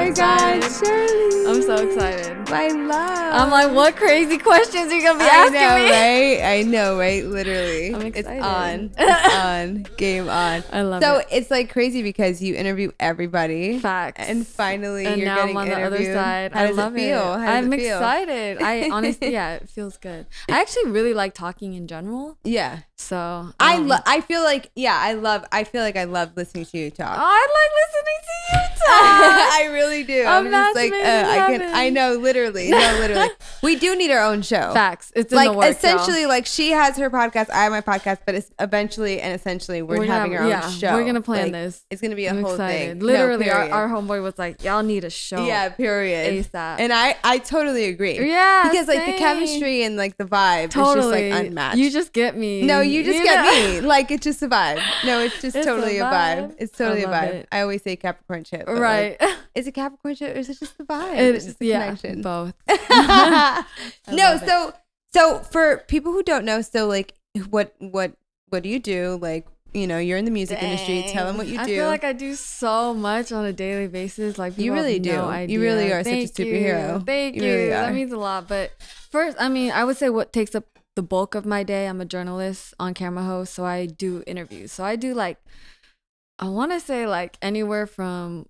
my God, Shirley. I'm so excited. My love. I'm like, what crazy questions are you going to be asking me? Right? I know, right? Literally. I'm excited. It's on. It's on. Game on. I love it. So it's like crazy because you interview everybody. Facts. And finally and you're now getting I'm on the other interviewed. side. How does I love it feel? How does I'm it feel? excited. I honestly, yeah, it feels good. I actually really like talking in general. Yeah. So I feel like I love listening to you talk. Oh, I like listening to you talk. I really do. I'm just like I know literally. No, literally. We do need our own show. Facts. It's in like the works, essentially y'all. like she has her podcast, I have my podcast, but it's eventually and essentially we're having our own show. We're gonna plan this. It's gonna be a I'm whole excited. thing. Literally, No, our homeboy was like, "Y'all need a show." Yeah, period. ASAP. And I totally agree. Yeah, because like the same. chemistry and like the vibe Totally. is just like unmatched. You just get me. No, you just get me. Like it's just a vibe. No, it's just It's totally a vibe. It's totally a I love vibe. it. I always say Capricorn shit. But Right. Like, is it Capricorn shit or is it just the vibe? It's just the connection. Both. No, so for people who don't know, so like what do you do? Like, you know, you're in the music industry. Tell them what you do. I feel like I do so much on a daily basis. Like you really do. No idea. You really are Thank such a superhero. You. Thank you. Really That means a lot. But first, I mean, I would say what takes up the bulk of my day. I'm a journalist, on camera host, so I do interviews. So I do like, I want to say like anywhere from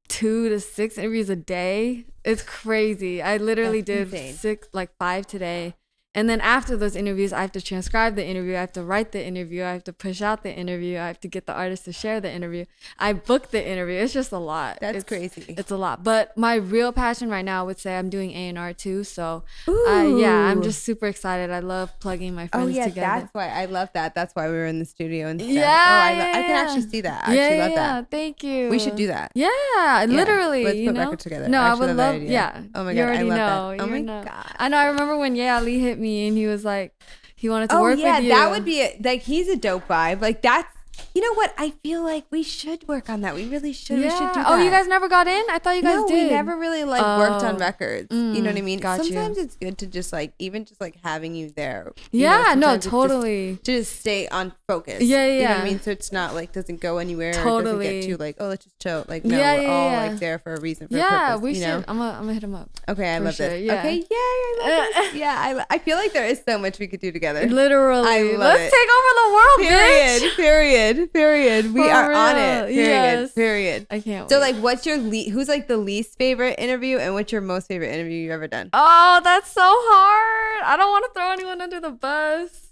2 to 6 interviews a day. It's crazy. I literally did insane. 5 today. And then after those interviews, I have to transcribe the interview. I have to write the interview. I have to push out the interview. I have to get the artist to share the interview. I book the interview. It's just a lot. That's crazy. It's a lot. But my real passion right now, I would say I'm doing A&R too. So yeah, I'm just super excited. I love plugging my friends together. That's why I love that. That's why we were in the studio and stuff. Yeah, I can actually see that. I actually love that. Thank you. We should do that. Yeah, literally. Let's you put know? records together. No, I would love love. that idea. Yeah. Oh my you god, I already love know. that. Oh my god. I know. I remember when Ali hit me and he was like, he wanted to work with you. Oh yeah, that would be like he's a dope vibe. Like that's. You know what? I feel like we should work on that. We really should. Yeah. We should do that. Oh, you guys never got in? I thought you guys did. No, we never really like worked on records. You know what I mean? Sometimes you. it's good to just like even just like having you there. Yeah, no, totally. Just stay on focus. Yeah, You know what I mean? So it's not like doesn't go anywhere. Or doesn't get too like, oh, let's just chill. Like no, we're all like there for a reason. For a purpose, we should. Know? I'm gonna hit him up. Okay, I love this. Yeah. Okay, I love this. Yeah, I feel like there is so much we could do together. Literally, I love let's take over the world, bitch. Period. We are on it. Period. I can't wait. So like, what's your who's like the least favorite interview, and what's your most favorite interview you've ever done? Oh, that's so hard. I don't want to throw anyone under the bus.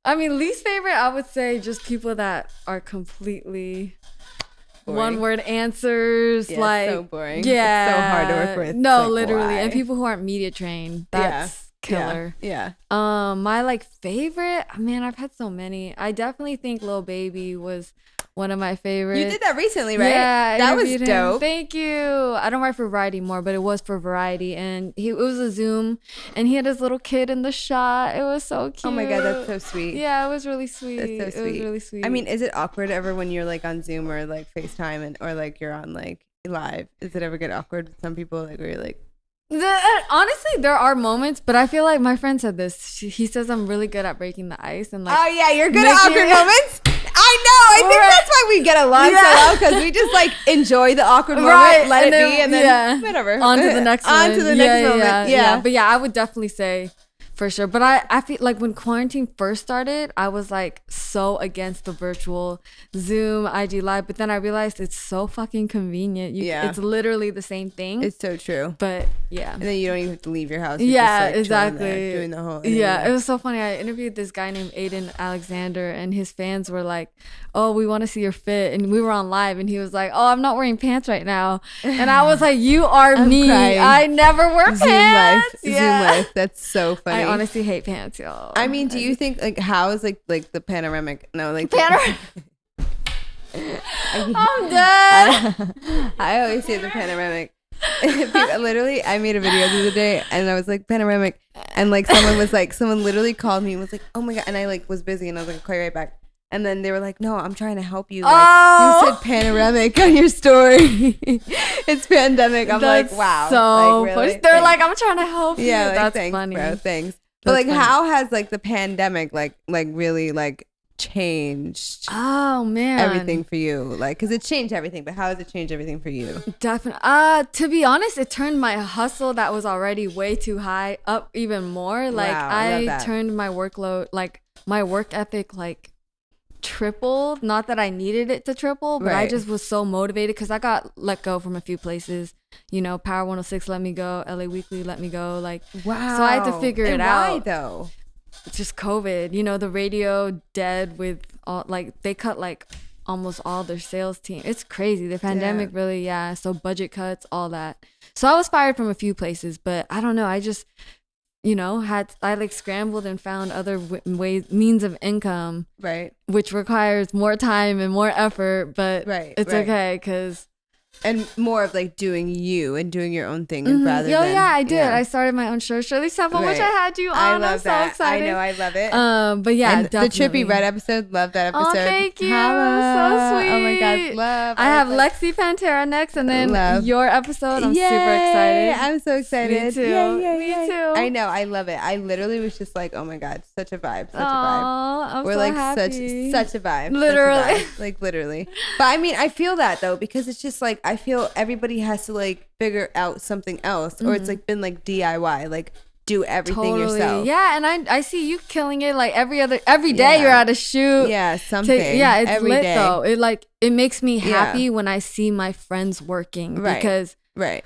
I mean, least favorite, I would say just people that are completely boring. One-word answers. Yeah, like so boring. Yeah, it's so hard to work with. No, like, literally, why? And people who aren't media trained. That's killer. Yeah. My like favorite. Man, I've had so many. I definitely think Lil Baby was one of my favorites. You did that recently, right? Yeah, that was dope. Thank you. I don't write for Variety more, but it was for Variety, and it was a Zoom, and he had his little kid in the shot. It was so cute. Oh my god, that's so sweet. Yeah, it was really sweet. That's so sweet. It was really sweet. I mean, is it awkward ever when you're like on Zoom or like FaceTime or like you're on like live? Does it ever get awkward with some people like where you're like? Honestly, there are moments, but I feel like my friend said this. He says I'm really good at breaking the ice and like. Oh yeah, you're good at awkward moments. I know. I think that's why we get along so well because we just like enjoy the awkward moment, let it be, and then whatever. On to the next one. On to the next moment. Yeah. But yeah, I would definitely say. For sure. But I feel like when quarantine first started, I was like so against the virtual Zoom, IG Live. But then I realized it's so fucking convenient. It's literally the same thing. It's so true. But yeah. And then you don't even have to leave your house. You're just, like, exactly. Doing the whole interview. Yeah, it was so funny. I interviewed this guy named Aiden Alexander, and his fans were like, oh, we want to see your fit. And we were on live, and he was like, oh, I'm not wearing pants right now. And I was like, you are me. Crying. I never wear pants. Zoom life. That's so funny. I honestly hate pants, y'all. I mean, do you think like how is like the panoramic? No, like panoramic. I'm dead. I always say the panoramic. Literally, I made a video the other day, and I was like panoramic, and like someone literally called me and was like, oh my god, and I like was busy, and I was like, call you right back. And then they were like, no, I'm trying to help you. Like, you said panoramic on your story. It's pandemic. I'm that's like, wow. So like, really? funny. They're like, I'm trying to help you. Yeah, like, that's thanks, funny. Bro, thanks. But like, how has like the pandemic like really like changed Oh man, everything for you? Like, because it changed everything, but how has it changed everything for you? definitely. To be honest, it turned my hustle that was already way too high up even more. Like Wow, I love I that. turned my workload, like my work ethic, like tripled. Not that I needed it to triple, but I Right. just was so motivated because I got let go from a few places. You know, Power 106 let me go, LA Weekly let me go. Like, Wow. so I had to figure And it why, out. though? Just COVID, you know, the radio dead with all, like they cut like almost all their sales team. It's crazy. The pandemic really, so budget cuts, all that. So I was fired from a few places, but I don't know. I just, you know, I like scrambled and found other ways, means of income, Right. which requires more time and more effort, but Right, it's right. okay because And more of like doing you and doing your own thing, and rather than I did. I started my own show, Shirley Sample, which I Right. had you on. I I'm love so that. excited. I know, I love it. But yeah, and definitely. the Trippy Red episode, love that episode. Oh, thank you. Holla. So sweet. Oh my god, love. I have Lexi Pantera next, and then Love. your episode. I'm Yay! super excited. I'm so excited. Me too. Yay, Me yay. too. I know, I love it. I literally was just like, oh my god, such a vibe, such a vibe. Aw, I'm We're so like happy. such a vibe. Literally. Such a vibe. Like literally. But I mean, I feel that though, because it's just like I feel everybody has to like figure out something else, or it's like been like DIY, like do everything yourself. Yeah, and I see you killing it like every day Yeah. you're at a shoot. Yeah, something. It's every lit day. though. It makes me Yeah. happy when I see my friends working Right. because Right.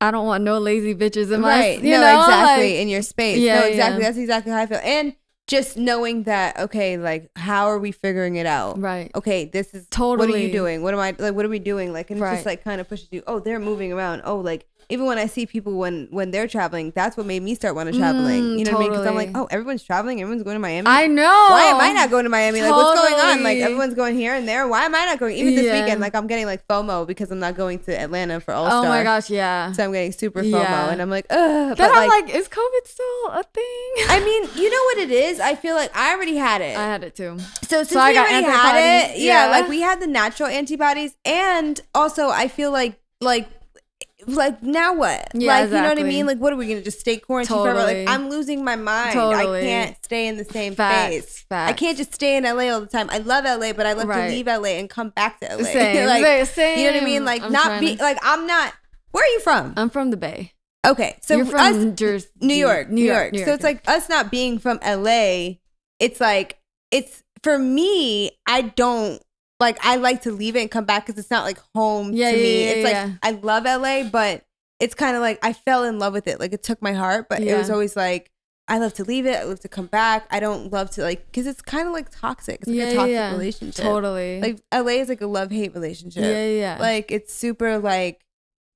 I don't want no lazy bitches in my Right. you No, know, exactly. like- in your space. Yeah, No, exactly. yeah. That's exactly how I feel. And just knowing that, okay, like how are we figuring it out? Right. Okay, this is what are Totally. you doing? What am I like? What are we doing? Like, and it Right. just like kind of pushes you. Oh, they're moving around. Oh, like even when I see people when they're traveling, that's what made me start wanting to traveling. You know what I mean? Because I'm like, totally. oh, everyone's traveling. Everyone's going to Miami. I know. Why am I not going to Miami? Like, what's going on? Like, Totally. everyone's going here and there. Why am I not going? Even this Yeah. weekend, like, I'm getting like FOMO because I'm not going to Atlanta for All Oh Star. my gosh, yeah. So I'm getting super FOMO, Yeah. and I'm like, ugh. Then But I'm like, is COVID still a thing? I mean, you know what it is? I feel like I already had it. I had it too. So since I we got already had it, antibodies. yeah, Yeah. like we had the natural antibodies, and also I feel like now what? Yeah, like you know what I exactly. mean? Like what are we gonna just stay quarantined forever? Totally. Like I'm losing my mind. Totally. I can't stay in the same Facts, space. facts. I can't just stay in LA all the time. I love LA, but I love Right. to leave LA and come back to LA. Same. like, Same. You know what I mean? Like I'm not trying be to- like I'm not. Where are you from? I'm from the Bay. Okay, so You're from us, Jersey. New York. New York. So it's like us not being from LA. It's like it's for me. I don't like. I like to leave it and come back because it's not like home Yeah, to me. yeah, It's like yeah. I love LA, but it's kind of like I fell in love with it. Like it took my heart, but it was Yeah. always like I love to leave it. I love to come back. I don't love to like because it's kind of like toxic. It's like a toxic relationship. Totally. Like LA is like a love-hate relationship. Yeah. Like it's super like.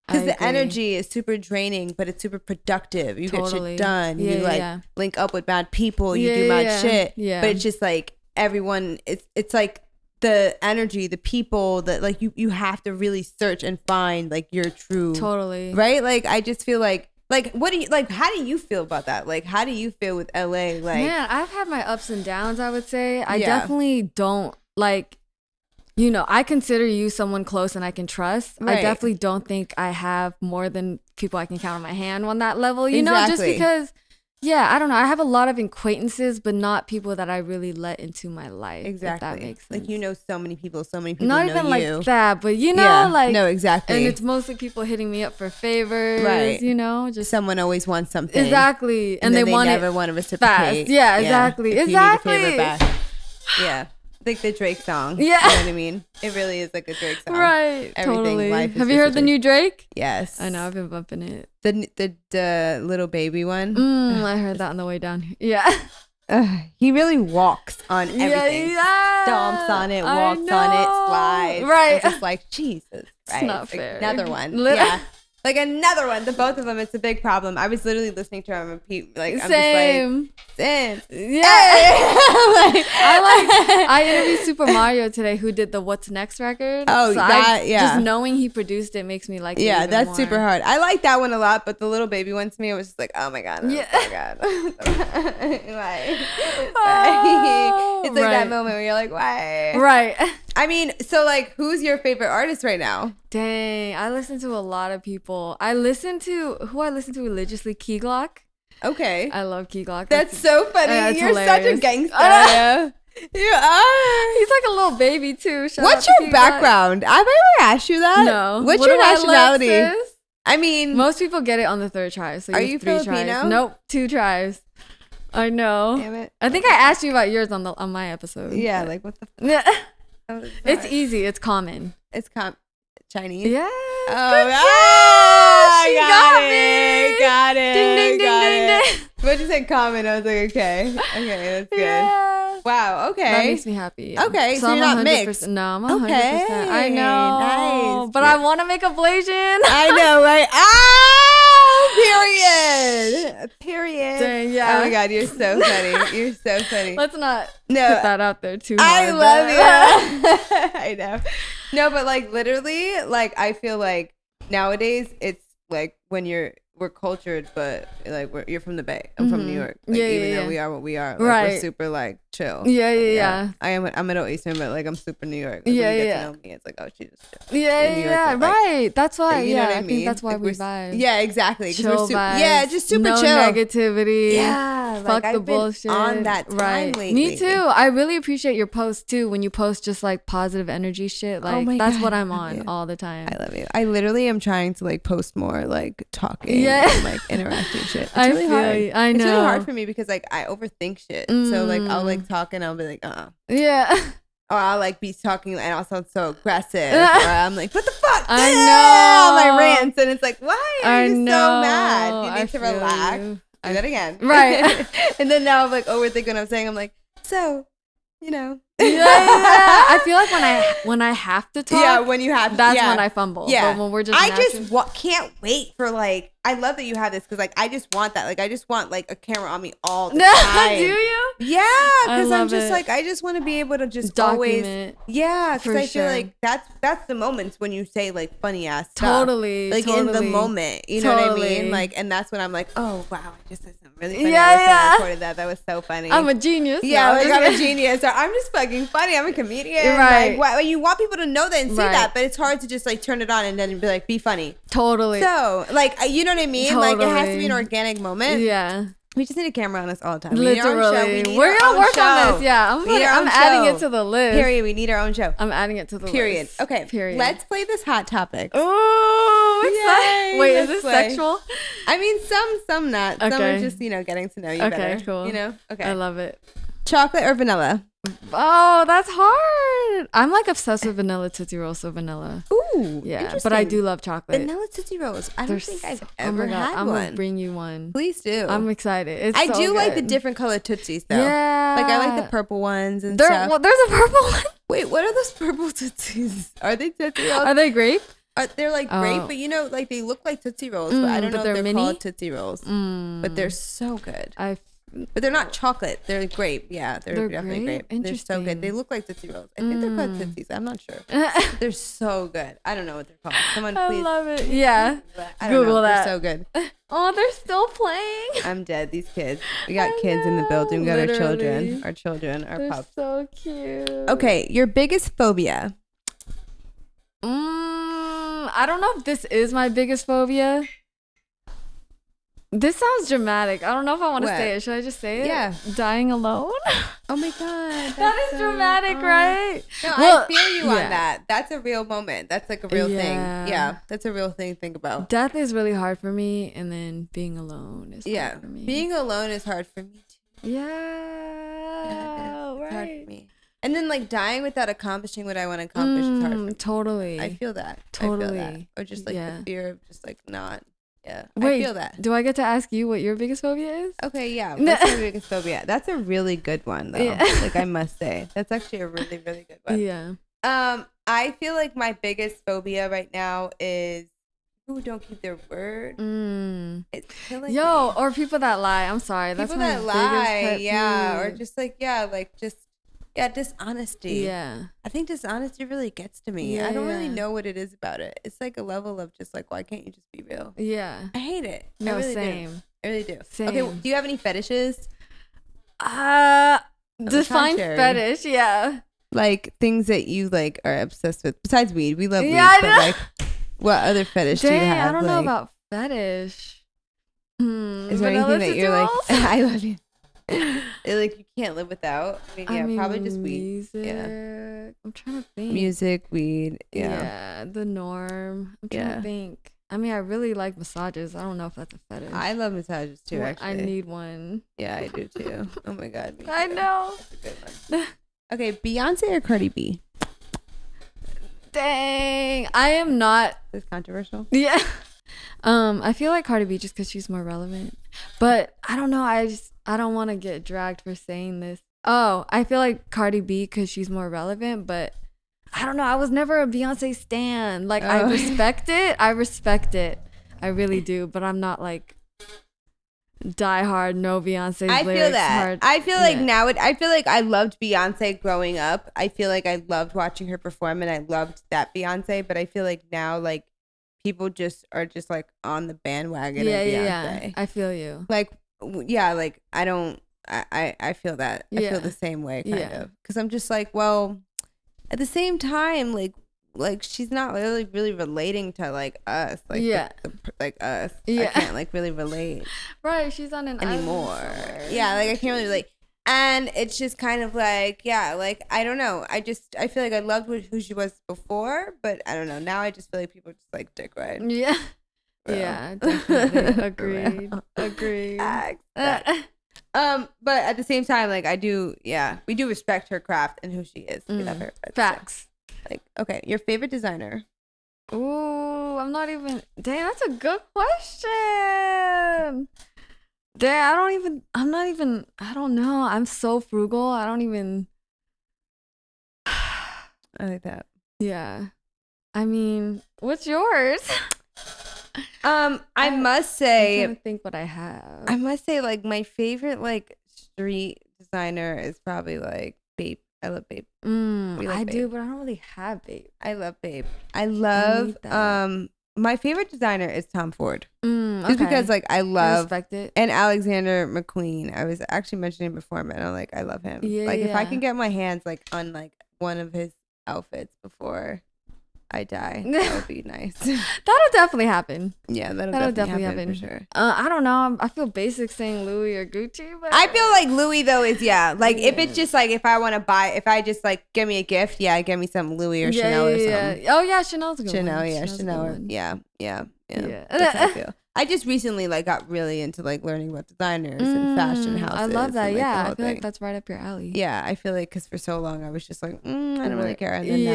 I Because the agree. energy is super draining, but it's super productive. You get Totally. shit done. Yeah, you like yeah. link up with bad people. You Yeah, do mad yeah, shit. yeah. But it's just like everyone. It's like the energy, the people that like you have to really search and find like your true Totally. right. Like I just feel like what do you like? How do you feel about that? Like how do you feel with LA? Like Man, I've had my ups and downs, I would say. I Yeah. definitely don't like, you know, I consider you someone close and I can trust. Right. I definitely don't think I have more than people I can count on my hand on that level, you know, just Exactly. because, yeah, I don't know. I have a lot of acquaintances, but not people that I really let into my life. exactly. If that makes sense. Like you know so many people. So many people Not know even you. like that, but you know, Yeah. like, no, exactly. and it's mostly people hitting me up for favors, Right. you know, just someone always wants something. exactly. And then they want never it want to reciprocate. fast. Yeah, exactly. If you need a favor Exactly. back. Yeah. Like the Drake song. Yeah. You know what I mean? It really is like a Drake song. Right, Everything, totally. life is Have you just a heard the Drake. new Drake? Yes. I know, I've been bumping it. The little baby one. I heard that on the way down here. Yeah. He really walks on everything. Yeah. Stomps on it, I walks on it, know. slides. Right. I'm just like, Jesus Christ. not fair. Another one. Lit- Yeah. Like another one. The both of them, it's a big problem. I was literally listening to him repeat. Like, I'm Same. just like, Sin. Yeah. Like- I interviewed Super Mario today, who did the What's Next record. Oh, that- yeah. Just knowing he produced it makes me like it Yeah, even that's more. super hard. I like that one a lot, but the little baby one to me, I was just like, oh my god, Yeah. oh my god, why? Oh, It's like that right. moment where you're like, why? Right. I mean, so like, who's your favorite artist right now? Dang, I listen to a lot of people. I listen to religiously, Key Glock. Okay, I love Key Glock. that's so funny. That's You're such a hilarious. gangster. I You are. like a little baby too. Shout What's out to your Peanut. background? Have I ever asked you that? No. What's What your do I look, nationality? sis? I mean, Most people get it on the 3rd try. So Are you you have 3 Filipino? tries. Nope, 2 tries. I know. damn it. I think I asked you about yours on my episode. Yeah, like what the Yeah. fuck? It's easy. It's common. It's Chinese. Yeah. Oh, She got me. Got it. Ding ding ding got ding it. ding. What'd you say? Common. I was like, okay, that's good. Yeah. Wow. Okay. That makes me happy. Yeah. Okay, so I'm you're not 100%. mixed. No, I'm 100%. Okay, I know. nice. But I want to make a Blasian. I know, right? Oh, period. Dang, yeah. Oh my god, you're so funny. You're so funny. Let's not No, put that out there too I hard. love but- you. I know. No, but like literally, like I feel like nowadays it's like when we're cultured, but like you're from the Bay. I'm from New York. Like, Yeah, even yeah, though yeah. we are what we are, like, Right. we're super like chill. Yeah. I'm Middle Eastern, but like I'm super New York. Like, Yeah, when you get yeah. to know me, it's like, oh, she just chill. Yeah, in New York, yeah, like- right. That's why. You know Yeah, what I I mean? think that's why Like, we we're vibe. Yeah, exactly. 'Cause Chill we're super, vibes. yeah, just super no chill. negativity. Yeah, Fuck like, the I've been bullshit. on that time right. lately. Me too. I really appreciate your posts too. When you post just like positive energy shit, like my that's God, what I'm I on love you. all the time. I love you. I literally am trying to like post more like talking Yeah. and like interacting shit. It's I really feel hard. you. I It's really know. hard for me because like I overthink shit. So like I'll like talk and I'll be like, Yeah. or I'll like be talking and I'll sound so aggressive. Or I'm like, what the fuck? I All know. my rants, and it's like, why are I you know. so mad? You I need to feel relax. you. Do that again. Right. And then now I'm like overthinking what I'm saying. I'm like, so, you know. Yeah. I feel like when I have to talk, Yeah, when you have that's yeah. when I fumble. Yeah. But when we're just I natural- just can't wait for like, I love that you have this because like I just want that. Like I just want like a camera on me all the time. Do you? Yeah, because I'm love just it. like I just want to be able to just Document. always. Yeah, For because I feel sure. like that's the moments when you say like funny ass stuff. Totally. Like totally. in the moment, you know what I Totally. mean? Like, and that's when I'm like, oh wow, I just said something really funny. Yeah, I yeah. recorded that. That was so funny. I'm a genius. yeah, No, like just I'm a kidding. genius. Or I'm just fucking funny. I'm a comedian. Right. Like, why, you want people to know that and see Right. that, but it's hard to just like turn it on and then be like, be funny. Totally. So, like, you know what I mean? Like, it has to be an Totally. organic moment. Yeah. We just need a camera on us all the time. We need our own show. We Literally. need We're our gonna own work on show. this. Yeah. We need our I'm own adding show. it to the list. Period. We need our own show. I'm adding it to the Period. list. Okay. Period. Let's play this hot topic. Ooh, Yay, wait, is let's this play. sexual? I mean, some not. Some are Okay. just, getting to know you Okay, better. cool. You know? Okay. I love it. Chocolate or vanilla? Oh, that's hard. I'm like obsessed with vanilla Tootsie Rolls, so vanilla. Ooh. Yeah, but I do love chocolate. Vanilla Tootsie Rolls. I don't They're think I've so- ever oh my God, had I'm one. gonna bring you one. Please do. I'm excited. It's I so do like the good. different colored Tootsies, though. Yeah. Like, I like the purple ones and There, stuff. well, there's a purple one. Wait, what are those purple Tootsies? Are they Tootsie Rolls? Are they grape? They're like grape, Oh. but like they look like Tootsie Rolls, but I don't but know they're if they're mini? called Tootsie Rolls. But they're so good. But they're not chocolate. They're grape. Yeah, they're definitely grape? grape. They're so good. Interesting. They look like Tootsie Rolls. I think they're called Tootsies. I'm not sure. They're so good. I don't know what they're called. Someone I please. love it. Yeah. I don't Google know. that. They're so good. Oh, they're still playing. I'm dead. These kids. We got I kids in the building. We got literally. our children, our They're pups. so cute. Okay, your biggest phobia. I don't know if this is my biggest phobia. This sounds dramatic. I don't know if I want to What? say it. Should I just say it? Yeah. Dying alone? Oh my god, That is dramatic, right? No, Well, I feel you on yeah. that. That's a real moment. That's like a real thing. Yeah. Yeah, that's a real thing to think about. Death is really hard for me, and then being alone is Yeah, hard for me. being alone is hard for me too. yeah, It's hard right. for me. And then like dying without accomplishing what I want to accomplish is hard for me. Totally. I feel that. I feel that. Totally. Or just like Yeah. the fear of just like not. Yeah, Wait, I feel that. do I get to ask you what your biggest phobia is? Okay, yeah. What's my biggest phobia? That's a really good one though. Yeah. Like I must say, that's actually a really really good one. Yeah. I feel like my biggest phobia right now is who don't keep their word. It's killing Yo, me. or people that lie. I'm sorry. That's People my that biggest lie, pet yeah, or peeve. just like dishonesty. Yeah. I think dishonesty really gets to me. Yeah, I don't really yeah. know what it is about it. It's like a level of just like, why can't you just be real? Yeah. I hate it. I No, really same. do. I really do. Okay, Same. do you have any fetishes? Define contrary. fetish. Yeah. Like things that you like are obsessed with besides weed? We love weed, Yeah, I but know. like, what other fetish do you Dang, have? I don't know Like, about fetish. Is there Vanilla anything that you're Tootsie like? Rolls? I love you. Like you can't live without. I mean, probably just weed. Music. Yeah. I'm trying to think. Music, weed. Yeah. Yeah, the norm. I'm trying to think. I mean, I really like massages. I don't know if that's a fetish. I love massages too, Well, actually. I need one. Yeah, I do too. Oh my God. I know. That's a good one. Okay, Beyonce or Cardi B? Dang. I am not. It's controversial. Yeah. I feel like Cardi B just because she's more relevant. But I don't know. I don't want to get dragged for saying this. Oh, I feel like Cardi B because she's more relevant, but I don't know. I was never a Beyonce stan. Like, I respect it. I respect it. I really do. But I'm not like die hard, no Beyonce's I lyrics. feel that. Hard. I feel like now I feel like I loved Beyonce growing up. I feel like I loved watching her perform and I loved that Beyonce. But I feel like now, like, people just are just like on the bandwagon of Beyonce. Yeah. I feel you. Like, yeah, like I don't, I feel that. I feel the same way, kind of. Because I'm just like, well, at the same time, like she's not really relating to like us, like like us. I can't like really relate. Right, she's on an anymore. island. Yeah, like I can't really relate. And it's just kind of like, yeah, like I don't know. I feel like I loved who she was before, but I don't know. Now I just feel like people just like dick ride. Yeah. Bro. Yeah, definitely. Agreed. But at the same time, like I do, we do respect her craft and who she is. We love her. Facts. Like, okay, your favorite designer? Ooh, I'm not even. Dang, that's a good question. Dang, I don't know. I'm so frugal. I don't even. I like that. Yeah. I mean, what's yours? I must say, I'm trying to think what I have. I must say, like, my favorite, like, street designer is probably, like, Bape. I love Bape. I do, but I don't really have Bape. I love Bape. I love, my favorite designer is Tom Ford. Just because, like, I respect it. And Alexander McQueen. I was actually mentioning before, but I'm like, I love him. Yeah, like, if I can get my hands, like, on, like, one of his outfits before I die, that would be nice. That'll definitely happen. Yeah, that'll definitely happen for sure. I don't know. I feel basic saying Louis or Gucci, but I feel like Louis though is like if it's just like if I want to buy, if I just like give me a gift, give me some Louis or Chanel or something. Oh yeah, Chanel's a good Chanel, one. Chanel. Yeah. That's how I feel. I just recently like got really into like learning about designers and fashion houses. I love that. And, like, I feel like that's right up your alley. Yeah, I feel like because for so long I was just like, I don't really care, and then now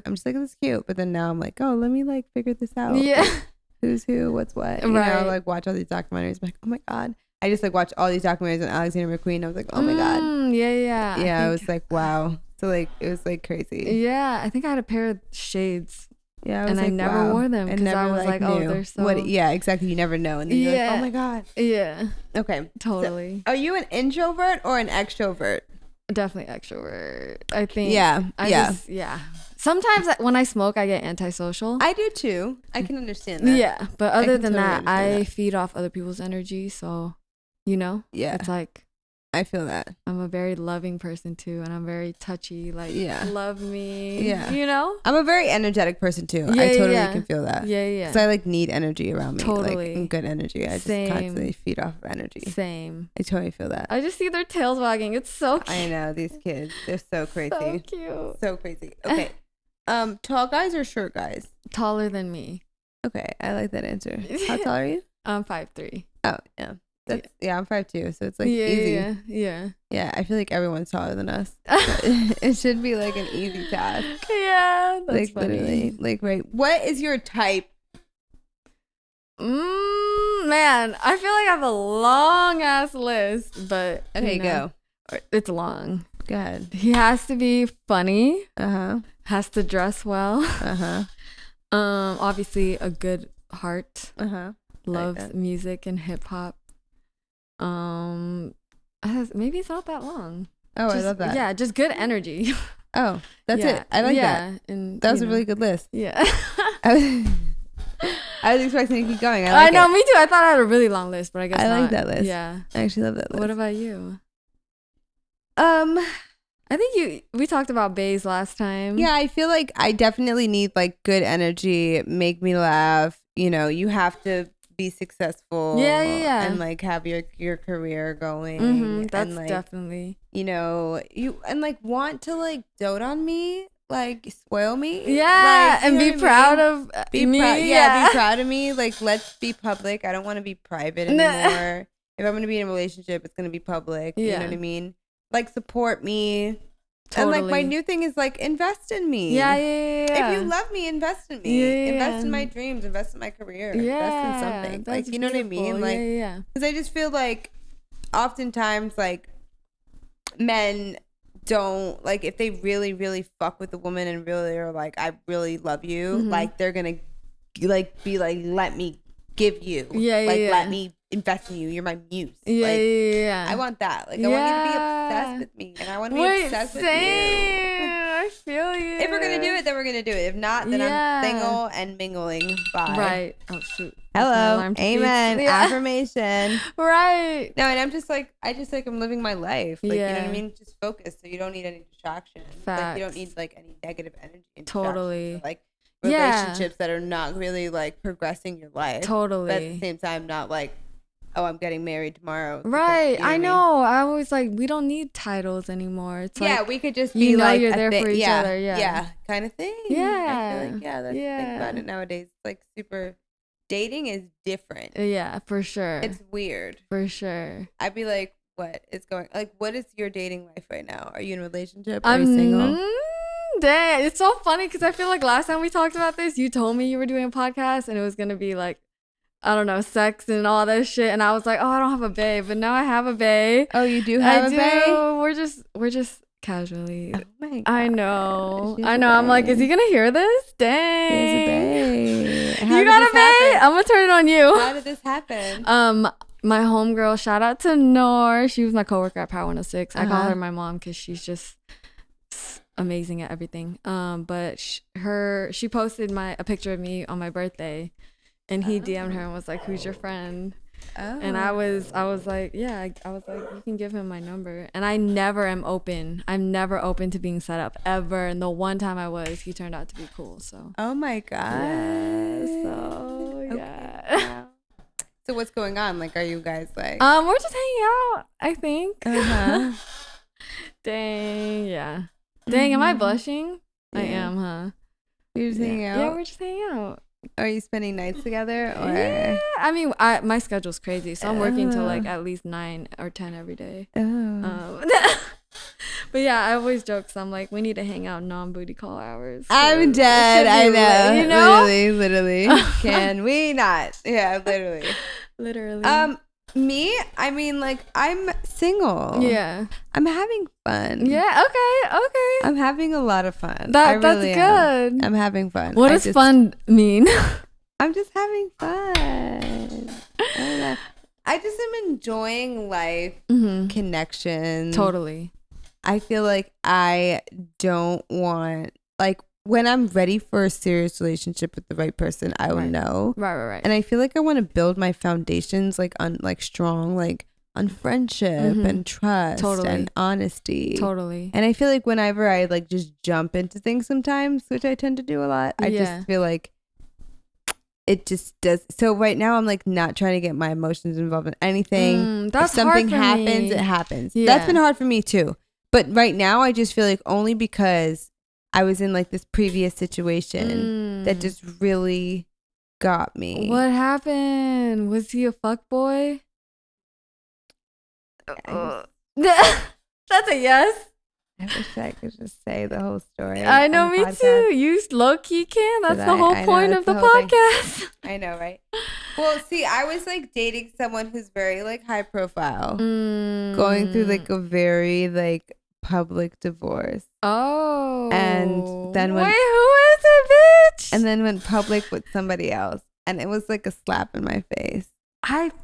I'm just like this is cute, but then now I'm like, oh, let me like figure this out. Yeah, like, who's who, what's what. You know, like watch all these documentaries. I'm like, oh my god. I just like watched all these documentaries on Alexander McQueen. I was like, oh my god. Yeah. I was like, wow. So like it was like crazy. Yeah, I think I had a pair of shades. Yeah, and I never wore them because I was like, oh, they're so. Yeah, exactly. You never know, and then you're like, oh my god. Yeah. Okay. Totally. So, are you an introvert or an extrovert? Definitely extrovert. I think. Yeah. Sometimes when I smoke, I get antisocial. I do too. I can understand that. Yeah, but other than that, I feed off other people's energy. So, it's like. I feel that. I'm a very loving person too, and I'm very touchy. Like, love me. Yeah. I'm a very energetic person too. I totally can feel that. Yeah. So I like need energy around me. Totally. Like good energy. I just constantly feed off of energy. Same. I totally feel that. I just see their tails wagging. It's so cute. I know these kids. They're so crazy. So cute. So crazy. Okay. Tall guys or short guys? Taller than me. Okay, I like that answer. How tall are you? I'm 5'3". Oh yeah. I'm 5'2", so it's like easy. Yeah. I feel like everyone's taller than us. It should be like an easy task. Yeah, that's like funny. Literally, like right. What is your type? Man, I feel like I have a long ass list, but okay, go. It's long. Go ahead. He has to be funny. Has to dress well. Obviously a good heart. Loves like music and hip hop. Maybe it's not that long. Oh, I love that. Yeah, just good energy. Oh, that's it. I like that. And that was a really good list. Yeah. I was expecting to keep going. I know, me too. I thought I had a really long list, but I guess I like that list. Yeah. I actually love that list. What about you? I think we talked about bays last time. Yeah, I feel like I definitely need like good energy, make me laugh. You have to be successful. Yeah. And like have your career going. That's and, like, definitely. You know, you and like want to like dote on me, like spoil me. Yeah, like, and be proud of me. Be proud of me. Like, let's be public. I don't want to be private anymore. If I'm gonna be in a relationship, it's gonna be public. You know what I mean? Like, support me. Totally. And like my new thing is like invest in me. Yeah. If you love me, invest in me. Yeah. Invest in my dreams. Invest in my career. Invest in something. Like, you know what I mean? Like, because I just feel like oftentimes like men don't, like, if they really, really fuck with a woman and really are like, I really love you, like they're gonna like be like, let me give you, let me invest in you. You're my muse. I want that. Like, I want you to be obsessed with me, and I want to be obsessed with you. I feel you. If we're gonna do it, then we're gonna do it. If not, then I'm single and mingling. Bye. Right. Oh shoot. Hello. Amen. Affirmation. Right. No, and I'm just like, I'm living my life. Like, you know what I mean? Just focus, so you don't need any distractions. Facts. Like, you don't need like any negative energy. Totally. Or, like, relationships that are not really like progressing your life. Totally. But at the same time, not like, oh, I'm getting married tomorrow. Right. You know I know. I always like, we don't need titles anymore. It's like, we could just be you know, like, you're there for each other. Yeah. Kind of thing. Yeah. I feel like, that's the thing about it nowadays. It's like super, dating is different. Yeah, for sure. It's weird. For sure. I'd be like, what is going, like, what is your dating life right now? Are you in a relationship? Are you single? Dang, it's so funny because I feel like last time we talked about this, you told me you were doing a podcast and it was going to be like, I don't know, sex and all that shit. And I was like, oh, I don't have a bae. But now I have a bae. Oh, you do have a bae? We're just casually. Oh my God. I know. I'm like, is he going to hear this? Dang. He has a bae. You got a bae? I'm going to turn it on you. How did this happen? My homegirl, shout out to Noor. She was my coworker at Power 106. I call her my mom because she's just amazing at everything. But she posted a picture of me on my birthday. And he DM'd her and was like, who's your friend? Oh. And I was like, yeah, I was like, you can give him my number. And I never am open. I'm never open to being set up ever. And the one time I was, he turned out to be cool. So. Oh my God. Yeah, so, yeah. Okay. Wow. So what's going on? Like, are you guys like? We're just hanging out, I think. Dang, yeah. Dang, am I blushing? Yeah. I am, huh? You're just hanging out? Yeah, we're just hanging out. Are you spending nights together? Or? Yeah, I mean, my schedule's crazy, so I'm working till like at least 9 or 10 every day. But yeah, I always joke, so I'm like, we need to hang out non-booty call hours. So I'm dead. I know. Lit, you know? Literally. Can we not? Yeah, literally. Me, I mean, like, I'm single. Yeah. I'm having fun. Yeah, okay. I'm having a lot of fun. That's good. I'm having fun. What does fun mean? I'm just having fun. I don't know. I just am enjoying life, connections. Totally. I feel like I don't want, like, when I'm ready for a serious relationship with the right person, I will know. Right. And I feel like I want to build my foundations like on like strong, like on friendship and trust and honesty. Totally. And I feel like whenever I like just jump into things sometimes, which I tend to do a lot, I just feel like it just does. So right now I'm like not trying to get my emotions involved in anything. That's if something hard for happens, me. It happens. Yeah. That's been hard for me too. But right now I just feel like only because I was in like this previous situation that just really got me. What happened? Was he a fuckboy? That's a yes. I wish I could just say the whole story. I know, me too. You low-key can. That's the whole point of the podcast. I know, right? Well, see, I was like dating someone who's very like high profile, going through like a very like public divorce. Oh. And then wait, who is it, bitch? And then went public with somebody else. And it was like a slap in my face.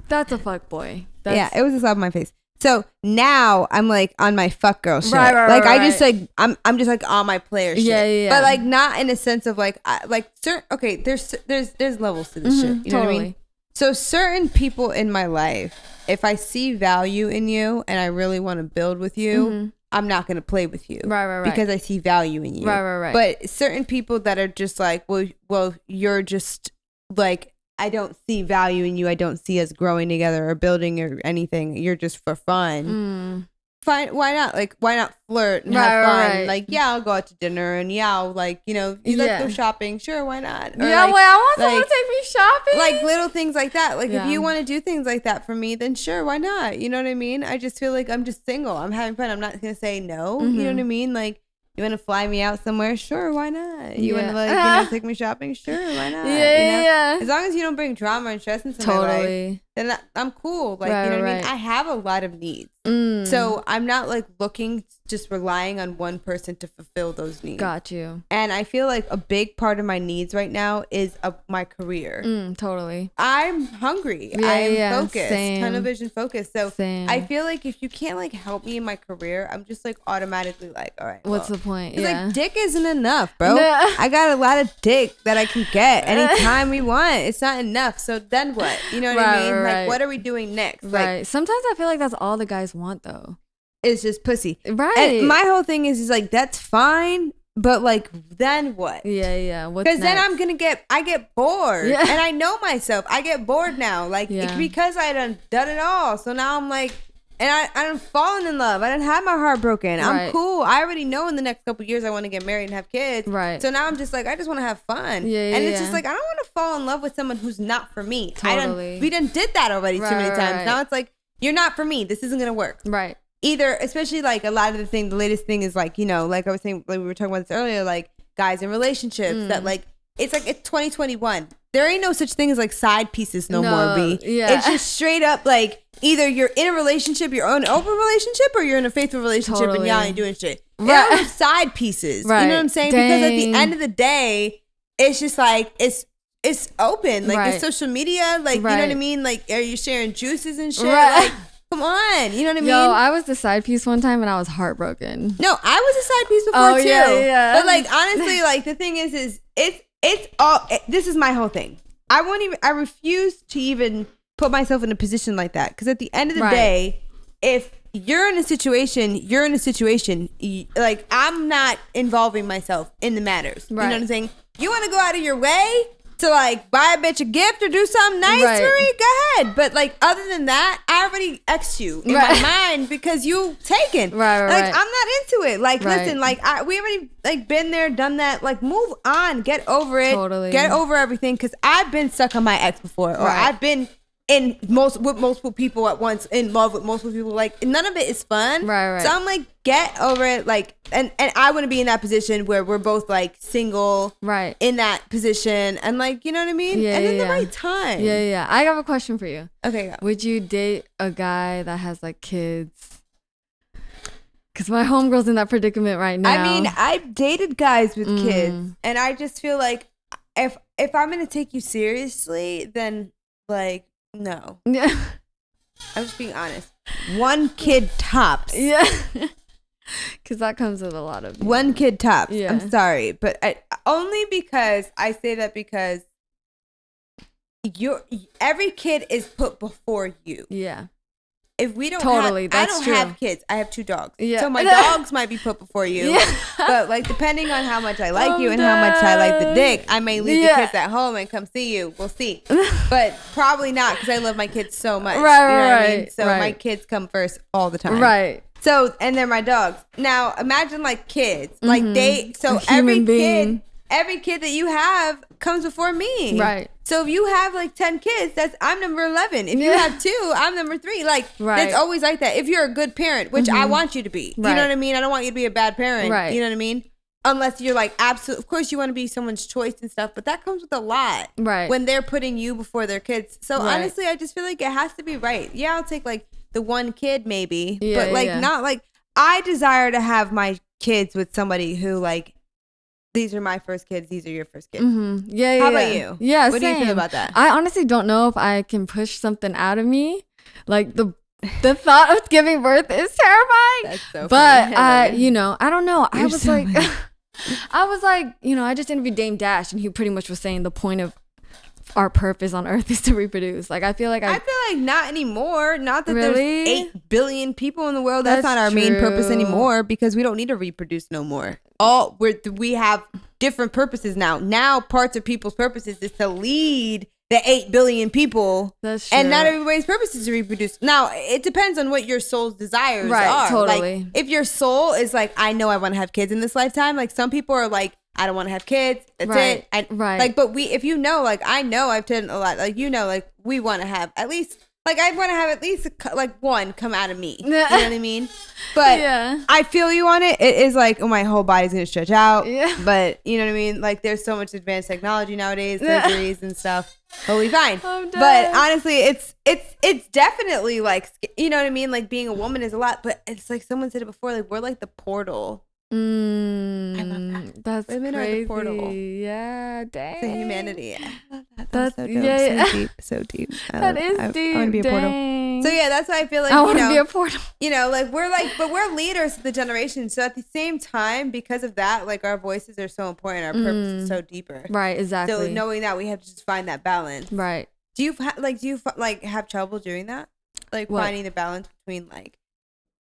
That's a fuckboy. Yeah, it was a slap in my face. So now I'm like on my fuck girl shit. Right, like I just like I'm just like on my player shit. Yeah. But like not in a sense of like certain, okay, there's levels to this shit. You know what I mean? So certain people in my life, if I see value in you and I really want to build with you, I'm not going to play with you. Right. Because I see value in you. Right. But certain people that are just like, well, you're just like I don't see value in you. I don't see us growing together or building or anything. You're just for fun. Fine, why not? Like, why not flirt and have fun? Right. Like, yeah, I'll go out to dinner and yeah, I'll like, you know, let's go shopping. Sure, why not? Or yeah, like, wait, I want someone to take me shopping. Like little things like that. Like if you want to do things like that for me, then sure, why not? You know what I mean? I just feel like I'm just single. I'm having fun. I'm not gonna say no. You know what I mean? Like, you want to fly me out somewhere? Sure, why not? You want to like, you know, take me shopping? Sure, why not? Yeah. As long as you don't bring drama and stress into my life, then I'm cool. Like, you know what I mean? I have a lot of needs. So I'm not like looking, just relying on one person to fulfill those needs. Got you. And I feel like a big part of my needs right now is my career. Totally. I'm hungry. I'm focused. Tunnel vision focused. So I feel like if you can't like help me in my career, I'm just like automatically like, all right. What's the point? Like dick isn't enough, bro. I got a lot of dick that I can get anytime we want. It's not enough. So then what? You know what I mean? Like, what are we doing next? Right. Like, sometimes I feel like that's all the guys want though. It's just pussy. Right. And my whole thing is like, that's fine. But like, then what? Yeah. Because then I get bored. And I know myself. I get bored now. Like, it's because I done it all. So now I'm like, and I done fallen in love. I done had my heart broken. I'm cool. I already know in the next couple years I want to get married and have kids. Right. So now I'm just like, I just want to have fun. And it's just like, I don't want to fall in love with someone who's not for me. Totally. We done did that already too many times. Now it's like, you're not for me. This isn't going to work. Right. Either, especially like a lot of the latest thing is like, you know, like I was saying, like we were talking about this earlier, like guys in relationships that like, it's 2021. There ain't no such thing as like side pieces no more, B. Yeah. It's just straight up like either you're in a relationship, you're in an open relationship, or you're in a faithful relationship and y'all ain't doing shit. There are side pieces. Right. You know what I'm saying? Dang. Because at the end of the day, it's just like, it's open. Like it's social media. Like, you know what I mean? Like, are you sharing juices and shit? Like, come on, you know what I mean? Yo, I was the side piece one time and I was heartbroken. No, I was a side piece before too. Yeah. But like honestly, like the thing is it's all. This is my whole thing. I refuse to even put myself in a position like that because at the end of the day, if you're in a situation, like I'm not involving myself in the matters. You know what I'm saying? You want to go out of your way to like buy a bitch a gift or do something nice for me, go ahead. But like other than that, I already X'd you in my mind because you taken. Like I'm not into it. Like listen, like we already like been there, done that. Like move on, get over it, get over everything. Because I've been stuck on my ex before, or I've been with multiple people at once, in love with multiple people. Like none of it is fun. So I'm like, get over it. Like, and I want to be in that position where we're both like single, in that position, and like, you know what I mean? And in the right time. Yeah. I have a question for you. Okay. Go. Would you date a guy that has like kids? Because my homegirl's in that predicament right now. I mean, I've dated guys with kids, and I just feel like if I'm gonna take you seriously, then like. No. Yeah. I'm just being honest. One kid tops. Yeah. Because that comes with a lot of... One kid tops. Yeah. I'm sorry. But only because I say that because every kid is put before you. Yeah. If we don't have kids. I have 2 dogs. Yeah. So my dogs might be put before you. Yeah. But like depending on how much I like you and how much I like the dick, I may leave the kids at home and come see you. We'll see. But probably not because I love my kids so much. You know what I mean? So my kids come first all the time. Right. So and they're my dogs. Now imagine like kids. Like every kid that you have comes before me. Right. So if you have like 10 kids, I'm number 11. If you have 2, I'm number 3. Like it's always like that. If you're a good parent, which I want you to be, you know what I mean? I don't want you to be a bad parent. Right. You know what I mean? Unless you're like absolute. Of course, you want to be someone's choice and stuff, but that comes with a lot. Right. When they're putting you before their kids. So honestly, I just feel like it has to be right. Yeah, I'll take like the one kid maybe, but like not like I desire to have my kids with somebody who like. These are my first kids. These are your first kids. Yeah. How about you? Yeah. What do you feel about that? I honestly don't know if I can push something out of me. Like the thought of giving birth is terrifying. That's so funny. But I don't know. I was like, I just interviewed Dame Dash, and he pretty much was saying the point of our purpose on Earth is to reproduce. Like I feel like not anymore. Not that there's 8 billion people in the world. That's not our main purpose anymore because we don't need to reproduce no more. We have different purposes now. Now parts of people's purposes is to lead, the 8 billion people. That's true. And not everybody's purpose is to reproduce. Now, it depends on what your soul's desires are. Totally. Like, if your soul is like, I know I want to have kids in this lifetime. Like, some people are like, I don't want to have kids. That's it. Like, but if you know, like, I know I've done a lot. Like, you know, like, we want to have at least. Like, I want to have at least, like, one come out of me. You know what I mean? But I feel you on it. It is like, oh, my whole body's going to stretch out. Yeah. But, you know what I mean? Like, there's so much advanced technology nowadays, surgeries and stuff. Totally fine. But honestly, it's definitely, like, you know what I mean? Like, being a woman is a lot. But it's like someone said it before. Like, we're like the portal. I love that. That's women crazy. are the portal. Yeah, dang. To humanity. That's so dope. yeah. So deep. So deep. That is deep. I want to be a portal. Dang. So yeah, that's why I feel like I want to be a portal. You know, like we're leaders of the generation. So at the same time, because of that, like our voices are so important. Our purpose is so deeper. Right. Exactly. So knowing that, we have to just find that balance. Right. Do you have trouble doing that? Like finding the balance between like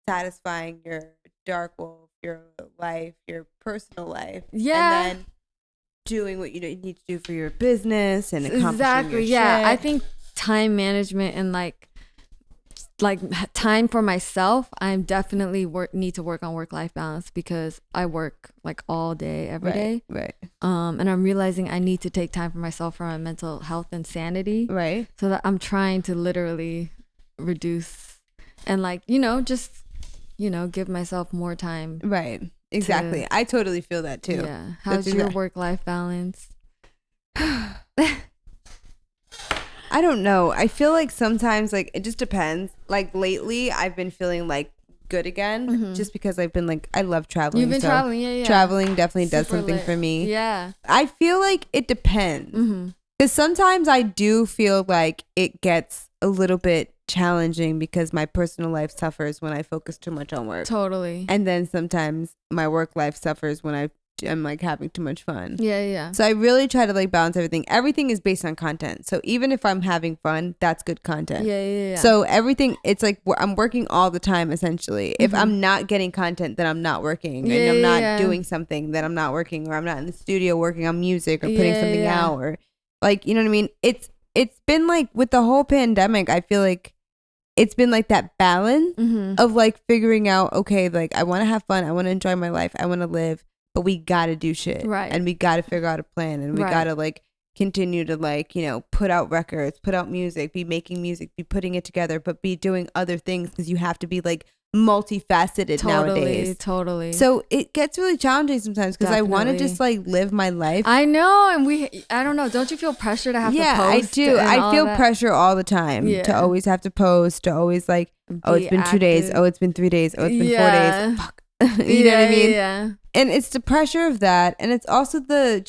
satisfying your dark wolf, your life, your personal life, and then doing what you need to do for your business and accomplishing your shit. I think time management and like time for myself, I'm definitely need to work on work-life balance because I work like all day, every day. Right. And I'm realizing I need to take time for myself for my mental health and sanity. Right. So that I'm trying to literally reduce and like, just, give myself more time. Right. Exactly. I totally feel that too. Yeah. How's your work-life balance? I don't know. I feel like sometimes like it just depends. Like lately I've been feeling like good again just because I've been like, I love traveling. You've been traveling. Yeah. Traveling definitely does something for me. Yeah. I feel like it depends. Because sometimes I do feel like it gets a little bit challenging because my personal life suffers when I focus too much on work. Totally. And then sometimes my work life suffers when I'm like having too much fun. Yeah. So I really try to like balance everything. Everything is based on content. So even if I'm having fun, that's good content. Yeah. So everything, it's like I'm working all the time essentially. If I'm not getting content, then I'm not working. And I'm not doing something, then I'm not working, or I'm not in the studio working on music or putting something out, or like, you know what I mean? It's been like with the whole pandemic, I feel like it's been like that balance of like figuring out, okay, like I want to have fun. I want to enjoy my life. I want to live. But we got to do shit. Right. And we got to figure out a plan. And we got to like continue to like, put out records, put out music, be making music, be putting it together, but be doing other things because you have to be like multifaceted nowadays. Totally. So it gets really challenging sometimes because I want to just like live my life. I know. And I don't know. Don't you feel pressure to have to post? Yeah, I do. I feel pressure all the time to always have to post, to always like, it's been 2 days. Oh, it's been 3 days. Oh, it's been 4 days. Fuck. You know what I mean? Yeah. And it's the pressure of that, and it's also the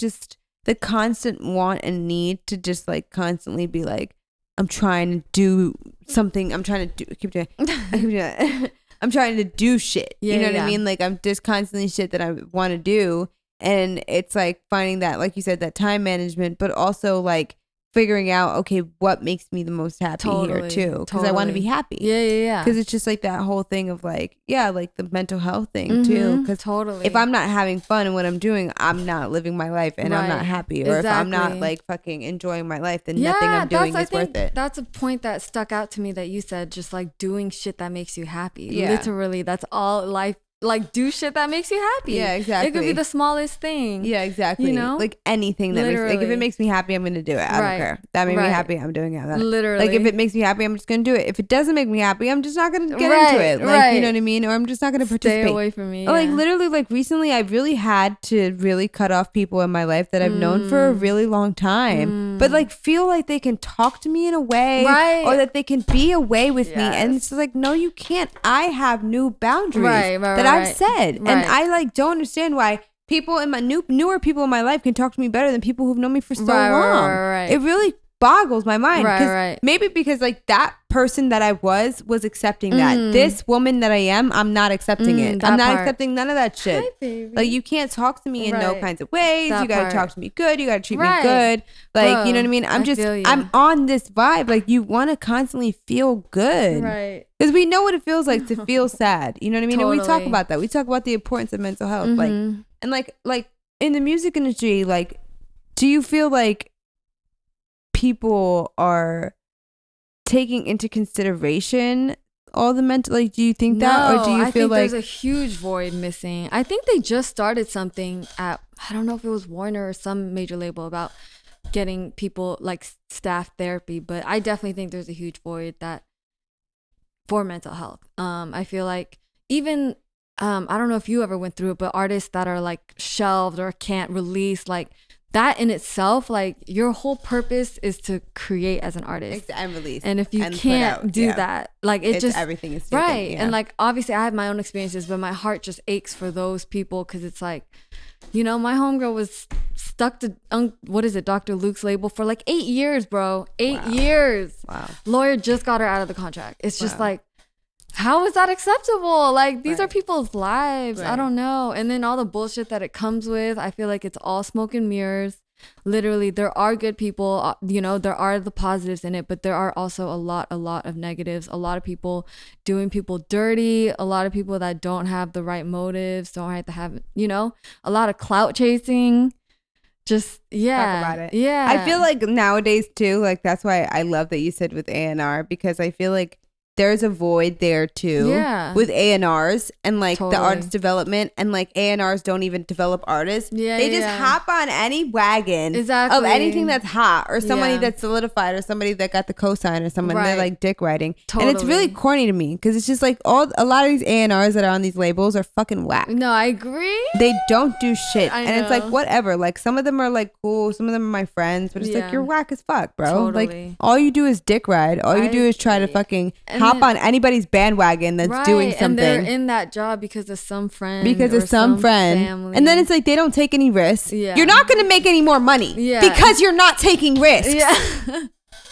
constant want and need to just like constantly be like, I'm trying to do something. I'm trying to keep doing that. I'm trying to do shit. You know what I mean? Like I'm just constantly shit that I want to do, and it's like finding that, like you said, that time management, but also like figuring out, okay, what makes me the most happy here too, because I want to be happy. Yeah. Because it's just like that whole thing of like, like the mental health thing too. Because if I'm not having fun in what I'm doing, I'm not living my life, and I'm not happy. Or if I'm not like fucking enjoying my life, then nothing I'm doing is worth it. That's a point that stuck out to me that you said, just like doing shit that makes you happy. Yeah. Literally, that's all life. Like do shit that makes you happy. Yeah, exactly. It could be the smallest thing. Yeah, exactly. like anything that makes, like if it makes me happy, I'm gonna do it. I don't care. That made me happy, I'm doing it. Literally. Like if it makes me happy, I'm just gonna do it. If it doesn't make me happy, I'm just not gonna get into it. Like you know what I mean? Or I'm just not gonna participate. Stay away from me. Like literally, like recently, I've really had to really cut off people in my life that I've known for a really long time, but like feel like they can talk to me in a way, or that they can be away with me, and it's like, no, you can't. I have new boundaries that I've said. And I like don't understand why people in my newer people in my life can talk to me better than people who've known me for so long. It really boggles my mind. Maybe because like that person that I was accepting that. This woman that I am, I'm not accepting it. I'm not accepting none of that shit. Hi, baby. Like you can't talk to me in no kinds of ways. You gotta talk to me good. You gotta treat me good. Like, bro, you know what I mean? I'm on this vibe. Like you want to constantly feel good. Right. Because we know what it feels like to feel sad. You know what I mean? Totally. And we talk about that. We talk about the importance of mental health. Like, and like in the music industry, like, do you feel like people are taking into consideration all the mental, like, do you think that, or do you I feel think like there's a huge void missing? I think they just started something at, I don't know if it was Warner or some major label, about getting people like staff therapy, but I definitely think there's a huge void that for mental health. I feel like even I don't know if you ever went through it, but artists that are like shelved or can't release, like that in itself, like your whole purpose is to create as an artist and release, and if you and can't do that, like it's just everything is taken, right. And like obviously I have my own experiences, but my heart just aches for those people, because it's like, you know, my homegirl was stuck to what is it, Dr. Luke's label for like 8 years, bro. 8 years. Wow. Lawyer just got her out of the contract. It's just like, how is that acceptable? Like, these are people's lives. I don't know. And then all the bullshit that it comes with, I feel like it's all smoke and mirrors. Literally, there are good people, you know, there are the positives in it, but there are also a lot of negatives. A lot of people doing people dirty, a lot of people that don't have the right motives, don't have to have, you know, a lot of clout chasing. Just, talk about it. Yeah. I feel like nowadays too, like that's why I love that you said with A&R, because I feel like there's a void there too with A&Rs and like the artist development, and like A&Rs don't even develop artists. They just hop on any wagon of anything that's hot or somebody that's solidified or somebody that got the cosign or someone they're like dick riding. And it's really corny to me, because it's just like a lot of these A&Rs that are on these labels are fucking whack. No, I agree. They don't do shit. I and know. it's like whatever, like some of them are like cool, some of them are my friends, but it's like you're whack as fuck, bro. Like all you do is dick ride. All you do is try to fucking hop on anybody's bandwagon that's doing something. And they're in that job because of some friend. Family. And then it's like they don't take any risks. Yeah. You're not going to make any more money because you're not taking risks. Yeah.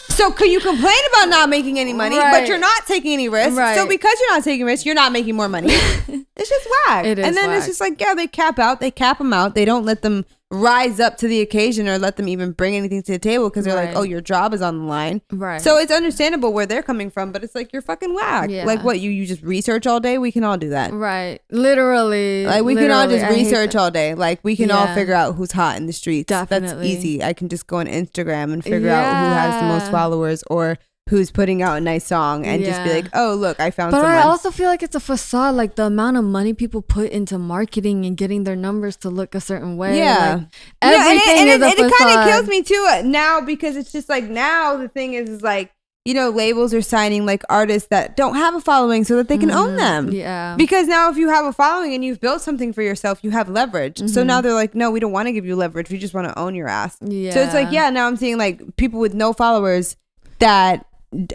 So could you complain about not making any money, but you're not taking any risks? So because you're not taking risks, you're not making more money. It's just whack. It is and then whack. it's just like, they cap them out. They don't let them rise up to the occasion or let them even bring anything to the table, because they're like, oh, your job is on the line. Right. So it's understandable where they're coming from, but it's like, you're fucking whack. Yeah. Like what, you just research all day? We can all do that. Right. Literally. Like we can all just research all day. Like we can all figure out who's hot in the streets. Definitely. That's easy. I can just go on Instagram and figure out who has the most followers or who's putting out a nice song and just be like, oh, look, I found someone. But I also feel like it's a facade, like the amount of money people put into marketing and getting their numbers to look a certain way. Yeah. Like, everything is a facade. It kind of kills me too now, because it's just like, now the thing is like, you know, labels are signing like artists that don't have a following so that they can own them. Yeah. Because now if you have a following and you've built something for yourself, you have leverage. So now they're like, no, we don't want to give you leverage. We just want to own your ass. Yeah. So it's like, now I'm seeing like people with no followers that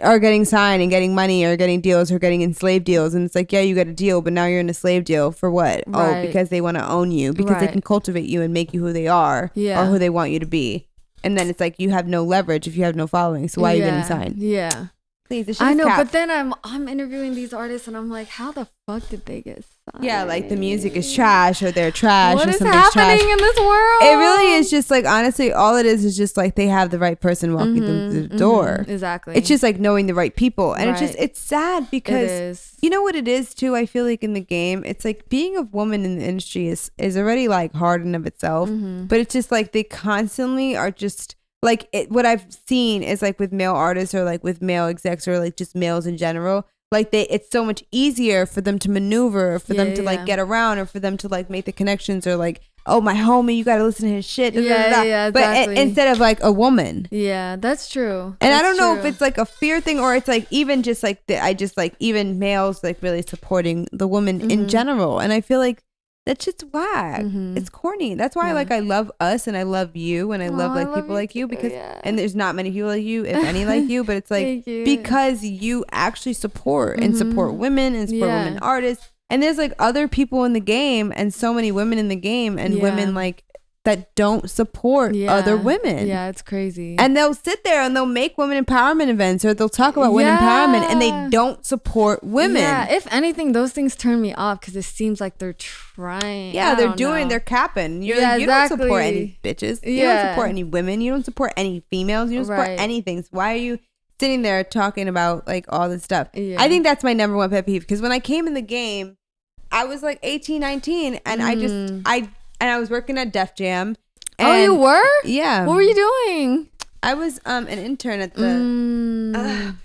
are getting signed and getting money or getting deals or getting enslaved deals, and it's like, you got a deal, but now you're in a slave deal for what? Oh, because they want to own you, because they can cultivate you and make you who they are or who they want you to be. And then it's like, you have no leverage if you have no following, so why are you getting signed? Yeah. Please, this I know, cap. but then I'm interviewing these artists and I'm like, how the fuck did they get signed? Yeah, like the music is trash or they're trash. What or is something's happening trash. in this world? It really is just like, honestly, all it is just like they have the right person walking through the door. Exactly. It's just like knowing the right people. And it's sad because you know what it is too? I feel like in the game, it's like being a woman in the industry is already like hard in of itself. But it's just like they constantly are just like what I've seen is like with male artists or like with male execs or like just males in general, like it's so much easier for them to maneuver, for them to like get around, or for them to like make the connections, or like, oh, my homie, you got to listen to his shit. Yeah, exactly. But instead of like a woman. Yeah, that's true. And I don't know if it's like a fear thing, or it's like even just like even males like really supporting the woman in general. And I feel like that shit's whack. It's corny. That's why I love us and I love you and I love like people like you, because and there's not many people like you, if any, like you, but it's like because you actually support and support women and support women artists. And there's like other people in the game and so many women in the game and women like that don't support other women. Yeah, it's crazy. And they'll sit there and they'll make women empowerment events, or they'll talk about women empowerment, and they don't support women. Yeah, if anything, those things turn me off because it seems like they're trying. Yeah, they're capping. You don't support any bitches. You don't support any women. You don't support any females. You don't support anything. So why are you sitting there talking about like all this stuff? I think that's my number one pet peeve, because when I came in the game, I was like 18, 19, and I was working at Def Jam. Oh, you were? Yeah. What were you doing? I was an intern at the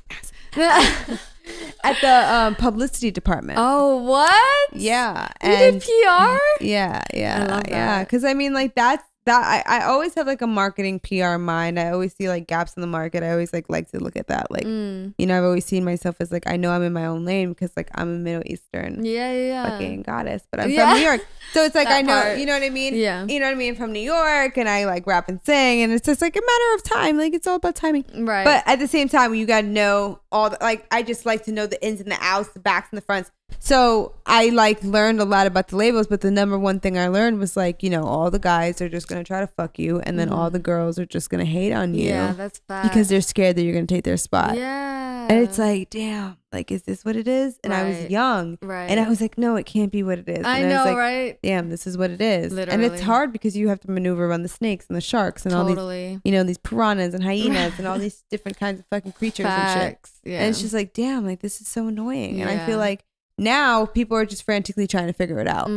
at the publicity department. Oh, what? Yeah, You did PR? Yeah, I love yeah. that. Because I mean, like that. I always have like a marketing PR mind. I always see like gaps in the market. I always like to look at that. Like, you know, I've always seen myself as like, I know I'm in my own lane because like I'm a Middle Eastern fucking goddess, but I'm from New York. So it's like, I know, you know what I mean? Yeah. You know what I mean? From New York, and I like rap and sing, and it's just like a matter of time. Like it's all about timing. Right. But at the same time, you got to know all the, like, I just like to know the ins and the outs, the backs and the fronts. So I like learned a lot about the labels, but the number one thing I learned was like, you know, all the guys are just going to try to fuck you, and then all the girls are just going to hate on you. Yeah, that's bad. Because they're scared that you're going to take their spot. Yeah. And it's like, damn, like, is this what it is? And I was young. Right. And I was like, no, it can't be what it is. I and know, I was like, right? damn, this is what it is. Literally. And it's hard because you have to maneuver around the snakes and the sharks and all these, you know, these piranhas and hyenas and all these different kinds of fucking creatures and shit. Yeah. And it's just like, damn, like, this is so annoying. And I feel like now people are just frantically trying to figure it out.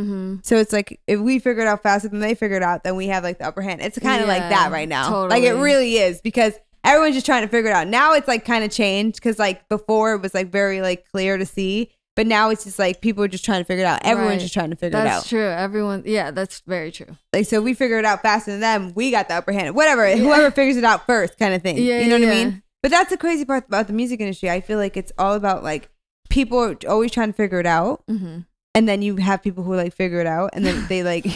So it's like, if we figure it out faster than they figure it out, then we have like the upper hand. It's kind of like that right now. Totally. Like it really is, because everyone's just trying to figure it out. Now it's like kind of changed, because like before it was like very like clear to see, but now it's just like people are just trying to figure it out. Everyone's just trying to figure it out. That's true. Everyone. Yeah, that's very true. Like, so we figure it out faster than them. We got the upper hand. Whatever. Whoever figures it out first, kind of thing. Yeah, you know what I mean? But that's the crazy part about the music industry. I feel like it's all about like, people are always trying to figure it out, and then you have people who like figure it out, and then they like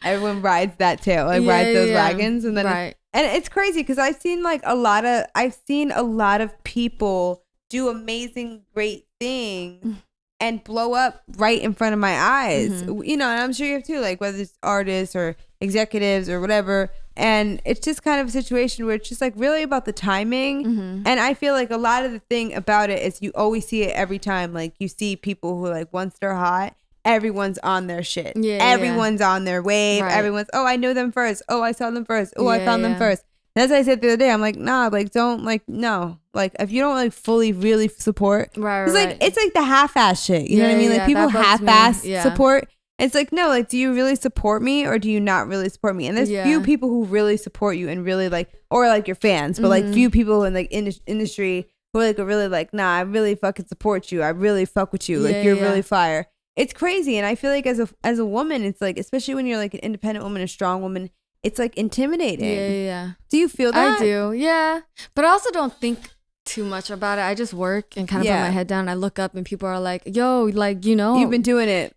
everyone rides that tail, like rides those wagons, and then and it's crazy because I've seen a lot of people do amazing, great things and blow up right in front of my eyes. You know, and I'm sure you have too, like whether it's artists or executives or whatever. And it's just kind of a situation where it's just like really about the timing. And I feel like a lot of the thing about it is you always see it every time. Like you see people who like, once they're hot, everyone's on their shit. Everyone's on their wave. Everyone's, oh, I know them first. Oh, I saw them first. Oh, I found them first. And as I said the other day, I'm like, nah, like don't like, no. Like if you don't like fully really support, it's like, it's like the half-ass shit. You know what I mean? Like people half-ass support. It's like, no, like, do you really support me or do you not really support me? And there's few people who really support you and really like, or like your fans, but like few people in like industry who are like really like, nah, I really fucking support you. I really fuck with you. Like you're really fire. It's crazy. And I feel like as a woman, it's like, especially when you're like an independent woman, a strong woman, it's like intimidating. Yeah. Do you feel that? I do. Yeah. But I also don't think too much about it. I just work and kind of put my head down. I look up and people are like, yo, like, you know, you've been doing it.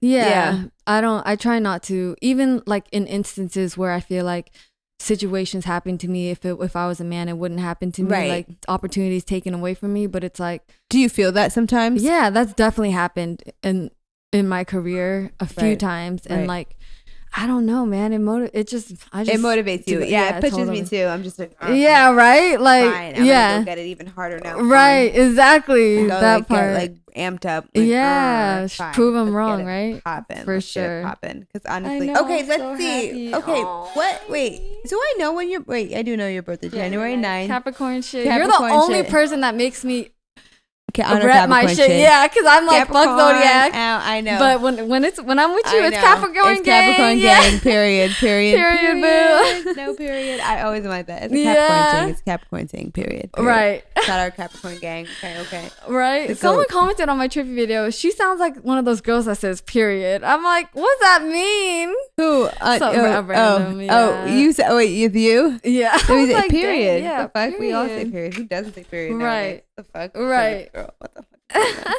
I try not to, even like in instances where I feel like situations happen to me, if I was a man, it wouldn't happen to me, like opportunities taken away from me. But it's like, do you feel that sometimes? Yeah, that's definitely happened in my career a few times. And like, I don't know, man. It motivates you. Yeah, it pushes me too. I'm just like, yeah, right. Like, fine. I'm gonna go get it even harder now. Right, exactly. That part, get, like amped up. Like, prove them wrong, right? Poppin', for sure. Poppin'. Because honestly, okay, let's see. Happy. Okay, what? Wait. So I know when you're. Wait, I do know your birthday, January 9th. Capricorn shit. You're the only person that makes me rep my shit. Shit. Yeah, because I'm like, fuck Zodiac. I know. But when I'm with you, it's Capricorn gang. Capricorn gang. Period. Boo. No period. I always am like that. It's a Capricorn thing. It's Capricorn thing. Period. Right. Shout out Capricorn gang. Okay. Right. Someone commented on my trippy video. She sounds like one of those girls that says period. I'm like, what's that mean? Who? Random, you said. Oh wait, you? Yeah. So we say period. Yeah. What the fuck? We all say period. Who doesn't say period? Right. What the fuck? Right. Girl, what the fuck?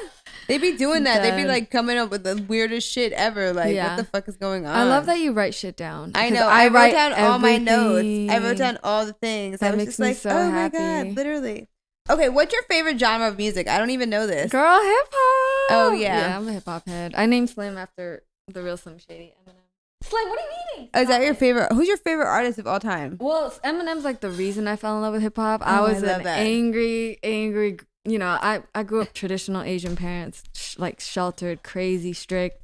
They be doing that. They be like coming up with the weirdest shit ever. Like, what the fuck is going on? I love that you write shit down. I know. I wrote down all my notes. I wrote down all the things. I was just like, oh my god, literally. Okay, what's your favorite genre of music? I don't even know this. Girl, hip hop. Oh yeah. Yeah, I'm a hip hop head. I named Slim after the real Slim Shady, Eminem. Slim, what are you eating? Oh, is that your favorite? Who's your favorite artist of all time? Well, Eminem's like the reason I fell in love with hip hop. I was an angry. You know, I grew up traditional Asian parents, like sheltered, crazy, strict.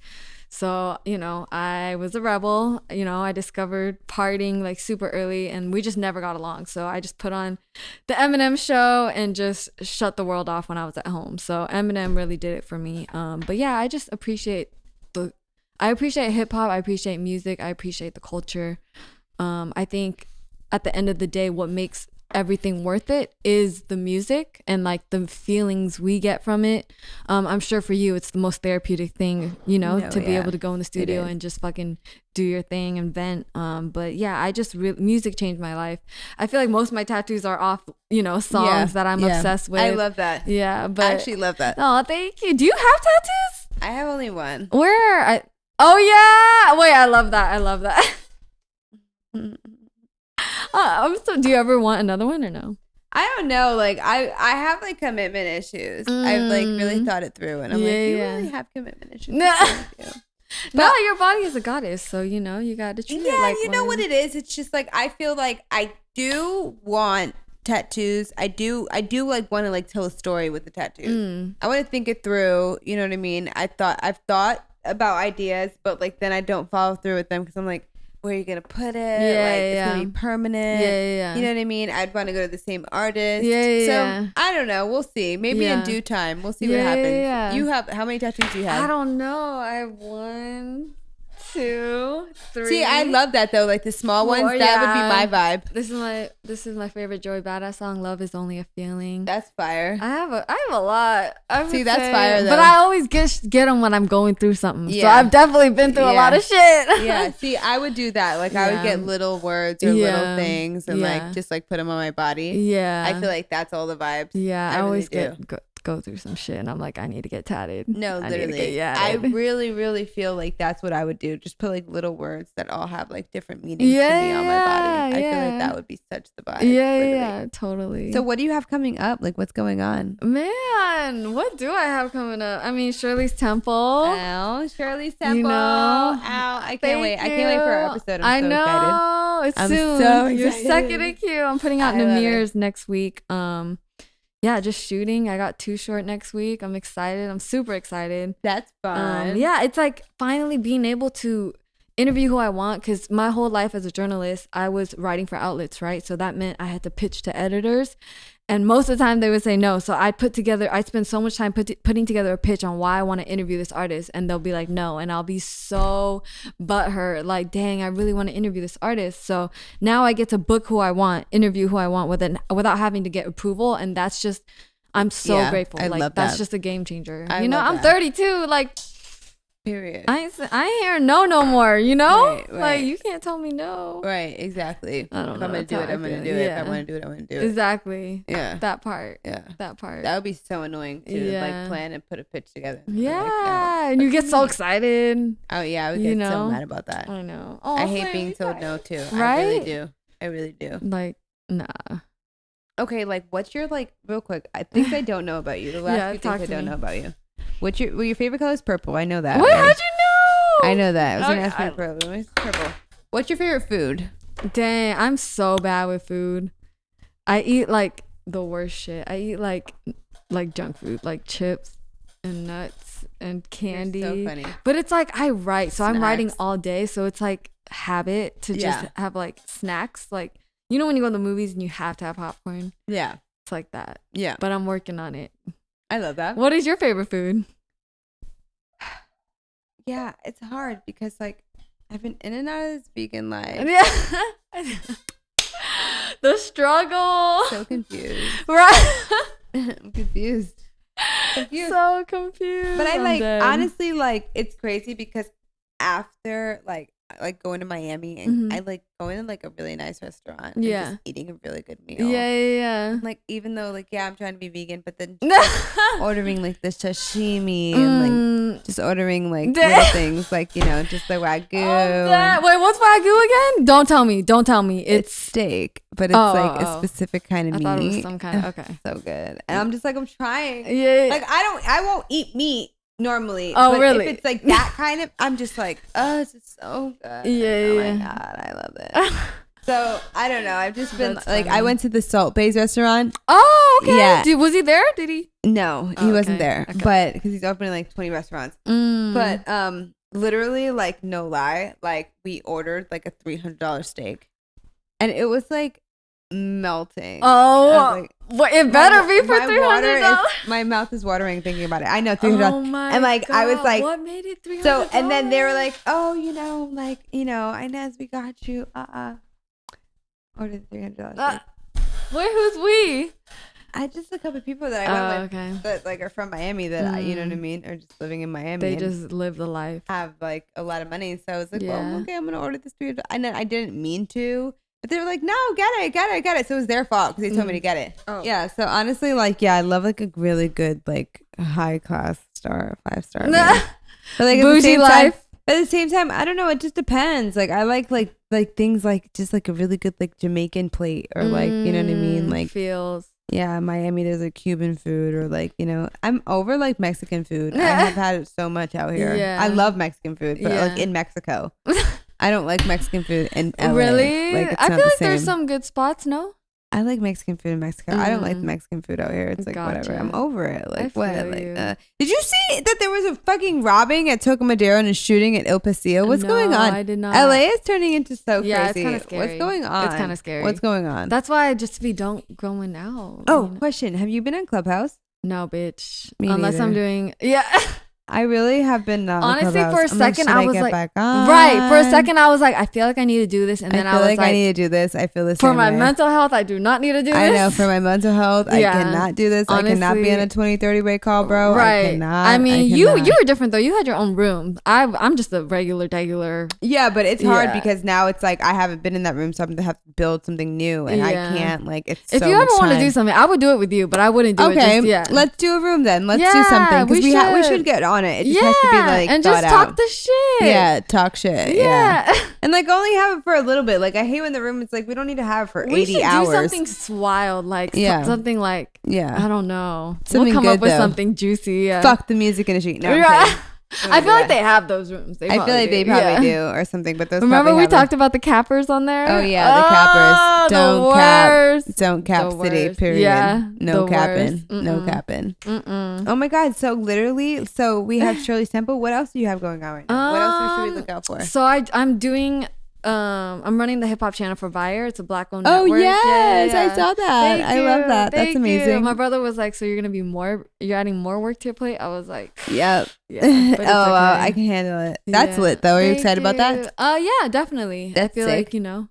So, you know, I was a rebel. You know, I discovered partying like super early and we just never got along. So I just put on the Eminem show and just shut the world off when I was at home. So Eminem really did it for me. But yeah, I just appreciate hip hop. I appreciate music. I appreciate the culture. I think at the end of the day, what makes everything worth it is the music and like the feelings we get from it. I'm sure for you it's the most therapeutic thing, you know, to be able to go in the studio and just fucking do your thing and vent. But yeah, I just music changed my life. I feel like most of my tattoos are off, you know, songs that I'm obsessed with. I love that. Yeah, but I actually love that. Oh, thank you. Do you have tattoos? I have only one. Where? Oh yeah. Wait, I love that. I love that. Do you ever want another one or no? I don't know. Like I have like commitment issues. I've like really thought it through, and I'm like, you really have commitment issues. No. But, no, your body is a goddess, so you know you got to treat it like you know what it is. It's just like I feel like I do want tattoos. I do like want to like tell a story with the tattoos. I want to think it through. You know what I mean? I've thought about ideas, but like then I don't follow through with them because I'm like, where are you gonna put it? It's gonna be permanent. You know what I mean? I'd want to go to the same artist. So I don't know. We'll see. Maybe in due time. We'll see what happens. You have how many tattoos do you have? I don't know. I have 1, 2, 3. See, I love that though. Like the small ones, that would be my vibe. This is my favorite Joey Badass song. Love is only a feeling. That's fire. I have a lot. See, that's fire though. But I always get them when I'm going through something. So I've definitely been through a lot of shit. Yeah. See, I would do that. Like I would get little words or little things and like just like put them on my body. Yeah. I feel like that's all the vibes. Yeah. I always go through some shit and I'm like, I need to get tatted. No, literally. I really, really feel like that's what I would do. Just put like little words that all have like different meanings to me on my body. I feel like that would be such the vibe. Yeah, totally. So what do you have coming up? Like what's going on? Man, what do I have coming up? I mean, Shirley's Temple. Oh, Shirley's Temple. You know, I can't wait. I can't wait for our episode. I'm so excited. It's soon. So You're excited. second in queue. I'm putting out Namir's next week. Yeah, just shooting. I got Too Short next week. I'm excited. I'm super excited. That's fun. Yeah, it's like finally being able to interview who I want, because my whole life as a journalist, I was writing for outlets, right? So that meant I had to pitch to editors. And most of the time they would say no. So I'd spend so much time putting together a pitch on why I want to interview this artist. And they'll be like, no. And I'll be so butthurt. Like, dang, I really want to interview this artist. So now I get to book who I want, interview who I want without having to get approval. And that's just, I'm so grateful. I like, love that's that. just a game changer. I you know, love I'm that. 32. Like, period. I ain't hearing no more, you know? Right. Like, you can't tell me no. Right, exactly. I don't If know. I'm going to do it, I'm going to do it. If I want to do it, I'm going to do it. Exactly. Yeah. That part. Yeah. That part. That would be so annoying to like plan and put a pitch together. Yeah. Like, no. And you get so excited. Oh yeah, I would get so mad about that. I know. Oh, I hate being told no too. Right? I really do. I really do. Like, nah. Okay, like what's your like real quick? Things I don't know about you. The last few things I don't know about you. What's your favorite color is purple. I know that. Wait, how'd you know? I know that. I was gonna ask you purple. What's your favorite food? Dang, I'm so bad with food. I eat like the worst shit. I eat like junk food, like chips and nuts and candy. You're so funny. But it's like I write, so Snacks. I'm writing all day, so it's like habit to just have like snacks. Like, you know when you go to the movies and you have to have popcorn? Yeah. It's like that. Yeah. But I'm working on it. I love that. What is your favorite food? Yeah, it's hard because like I've been in and out of this vegan life. Yeah. The struggle. So confused. Right. I'm confused. So confused. But I like honestly like it's crazy because after like going to Miami and I like going to like a really nice restaurant and just eating a really good meal. Yeah. Like even though like I'm trying to be vegan, but then just, like, ordering like the sashimi and like just ordering like little things like, you know, just the wagyu. Wait, what's wagyu again? Don't tell me. It's steak, but it's like a specific kind of meat. I thought it was some kind of okay. So good. And I'm just like I'm trying. Yeah. Like I won't eat meat normally. Oh, but really? If it's like that kind of, I'm just like, oh, it's just so good. Yeah. Oh my God, I love it. So I don't know. I've just been That's like, funny. I went to the Salt Bays restaurant. Oh, okay. Yeah. Was he there? Did he? No, he wasn't there. Okay. But because he's opening like 20 restaurants. But literally, like no lie, like we ordered like a $300 steak, and it was like melting. Oh, like, it better be for $300. My mouth is watering thinking about it. I know $300. Oh my and like God. I was like, what made it $300? So and then they were like, oh, you know, like you know, Inez, we got you. Ordered the $300. Wait, who's we? I just a couple of people that I went with Okay. that like are from Miami that I, you know what I mean, or just living in Miami. They and just live the life. have like a lot of money. So I was like, Yeah. well, okay, I'm gonna order this food. And I didn't mean to, but they were like, no, get it. So it was their fault because they told me to get it. Oh. Yeah. So honestly, like, yeah, I love like a really good like high class 5-star. Nah. But like Bougie life. At the same time, I don't know. It just depends. Like I like things like just like a really good like Jamaican plate or like you know what I mean. Like feels. yeah, Miami there's like Cuban food or like you know I'm over like Mexican food. I have had it so much out here. Yeah. I love Mexican food, but like Yeah. in Mexico, I don't like Mexican food in LA. Really? Like it's I not feel the like there's same. some good spots. No. I like Mexican food in Mexico. I don't like Mm. Mexican food out here. It's like whatever. Gotcha. I'm over it. Like I what? feel Like you. did you see that there was a fucking robbing at Tocomadero and a shooting at El Pasillo? What's going No, on? I did not. LA is turning into so Yeah, it's crazy. kinda scary. What's going on? It's kinda scary. What's going on? That's why I just be don't going out. Oh, you know? question. Have you been on Clubhouse? No, bitch. Me Unless I'm neither. doing yeah. I really have been not on Honestly, Clubhouse. for a I'm like, second, should I was get like, back on? right. For a second, I was like, I feel like I need to do this, and then I I feel was like I need to do this. I feel the for same my way. mental health, I do not need to do this. I know for my mental health, I Yeah. cannot do this. I cannot be on a Honestly. 20-30 way call, bro. Right. I cannot. I mean, I you cannot. were different though. You had your own room. I'm just a regular. Yeah, but it's hard Yeah. because now it's like I haven't been in that room, so I'm gonna have to build something new, and I Yeah. can't. Like, it's If so you ever much want to time. do something, I would do it with you, but I wouldn't do Okay, it just yet. let's do a room then. Let's do Yeah, something because we we should. should get on it. It just yeah, has to be like and thought just out. talk the shit. Yeah, talk shit. Yeah. Yeah. And like only have it for a little bit. Like I hate when the room it's like we don't need to have it for We 80 should hours. do something wild, like Yeah. something like Yeah. I don't know. Something we'll come up good, with though. something juicy. Yeah. Fuck the music industry. No, I'm Right. kidding. I feel like they have those rooms. I feel like they probably do or something. But those Remember probably we have talked about the cappers on there? Oh yeah, the cappers. Don't cap. worst. Don't cap The city. worst. Period. Yeah, No the capping. worst. No Mm-mm. capping. Mm-mm. Oh my god. So literally, so we have Shirley Temple. What else do you have going on right now? What else should we look out for? So I'm doing I'm running the hip hop channel for Buyer. It's a black owned Oh network. yes, Yeah, I yeah. saw that. Thank I love you. that. That's Thank amazing. you. My brother was like, "So you're gonna be you're adding more work to your plate?" I was like, Yep. "Yeah." Oh but it's wow, okay. I can handle it. That's Yeah. lit though. Are you Thank excited about that? you. Yeah, definitely. That's I feel sick. like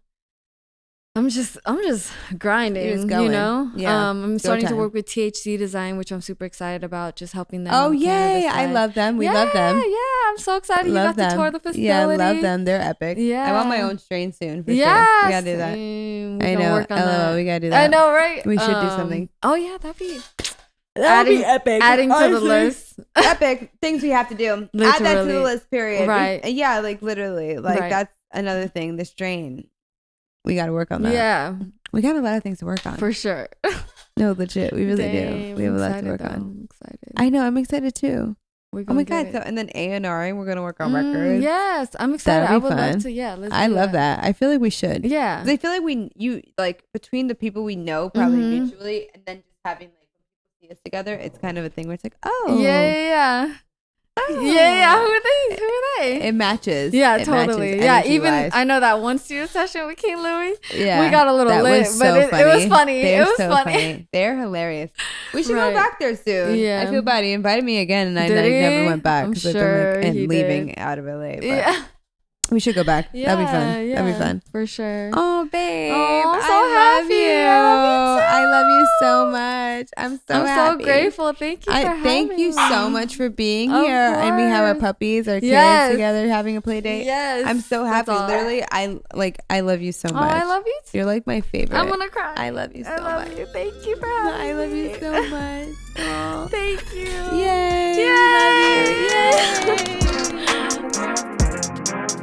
I'm just grinding. You're just going. You know. Yeah. I'm starting to time. work with THC Design, which I'm super excited about. Just helping them. Oh on the cannabis yay! I side. love them. We love them. Yeah, I'm so excited. Love you got them. to tour the facility. Yeah, love them. They're epic. I want my Yeah. own strain soon. For Yeah, sure. We gotta do that. same. I We're gonna know. work on LOL, that. we gotta do that. I know, right? We should do something. Oh yeah, that'd be That'd epic. adding to the honestly. list. Epic things we have to do. Add that to the Literally. list. Period. Right. Yeah, like literally. Like Right. that's another thing. The strain. We got to work on that. Yeah, We got a lot of things to work on. for sure. No, legit. We really do. Damn, We have a lot to excited work though. on. I'm excited. I know. I'm excited too. We're Oh gonna my get god! So it. and then A&R, we're gonna work on records. Yes, I'm excited. That'll I be would fun. love to. Yeah, let's I do love that. I feel like we should. Yeah. 'Cause I feel like you like between the people we know probably Mhm. mutually, and then just having like when people see us together, it's kind of a thing where it's like, oh, Yeah. oh. Yeah. Who are they? Who are they? It matches. Yeah, It totally. matches Yeah, even energy-wise. I know that one studio session with King Louis. Yeah, we got a little that lit, was but so it was funny. They're It was so funny. They're hilarious. We should Right. go back there soon. Yeah. I feel bad. He invited me again, and I Did never he? went back I'm because sure I've been he like, leaving did. out of LA. But Yeah. we should go back. Yeah. That'd be fun. Yeah, That'd be fun. for sure. Oh, babe. Oh, I'm so I love happy. you. I love you so much. I'm so so happy. grateful. Thank you for having thank you me. so much for being Of here. And we have our course. puppies, our kids Yes. together having a play date. Yes. I'm so that's happy. all. Literally, I love you so Oh, much. I love you too. You're like my favorite. I'm gonna cry. I love you so I love much. you. Thank you for having me. I love you so much. Aw. Thank you. Yay. Yay. We love you. Yay.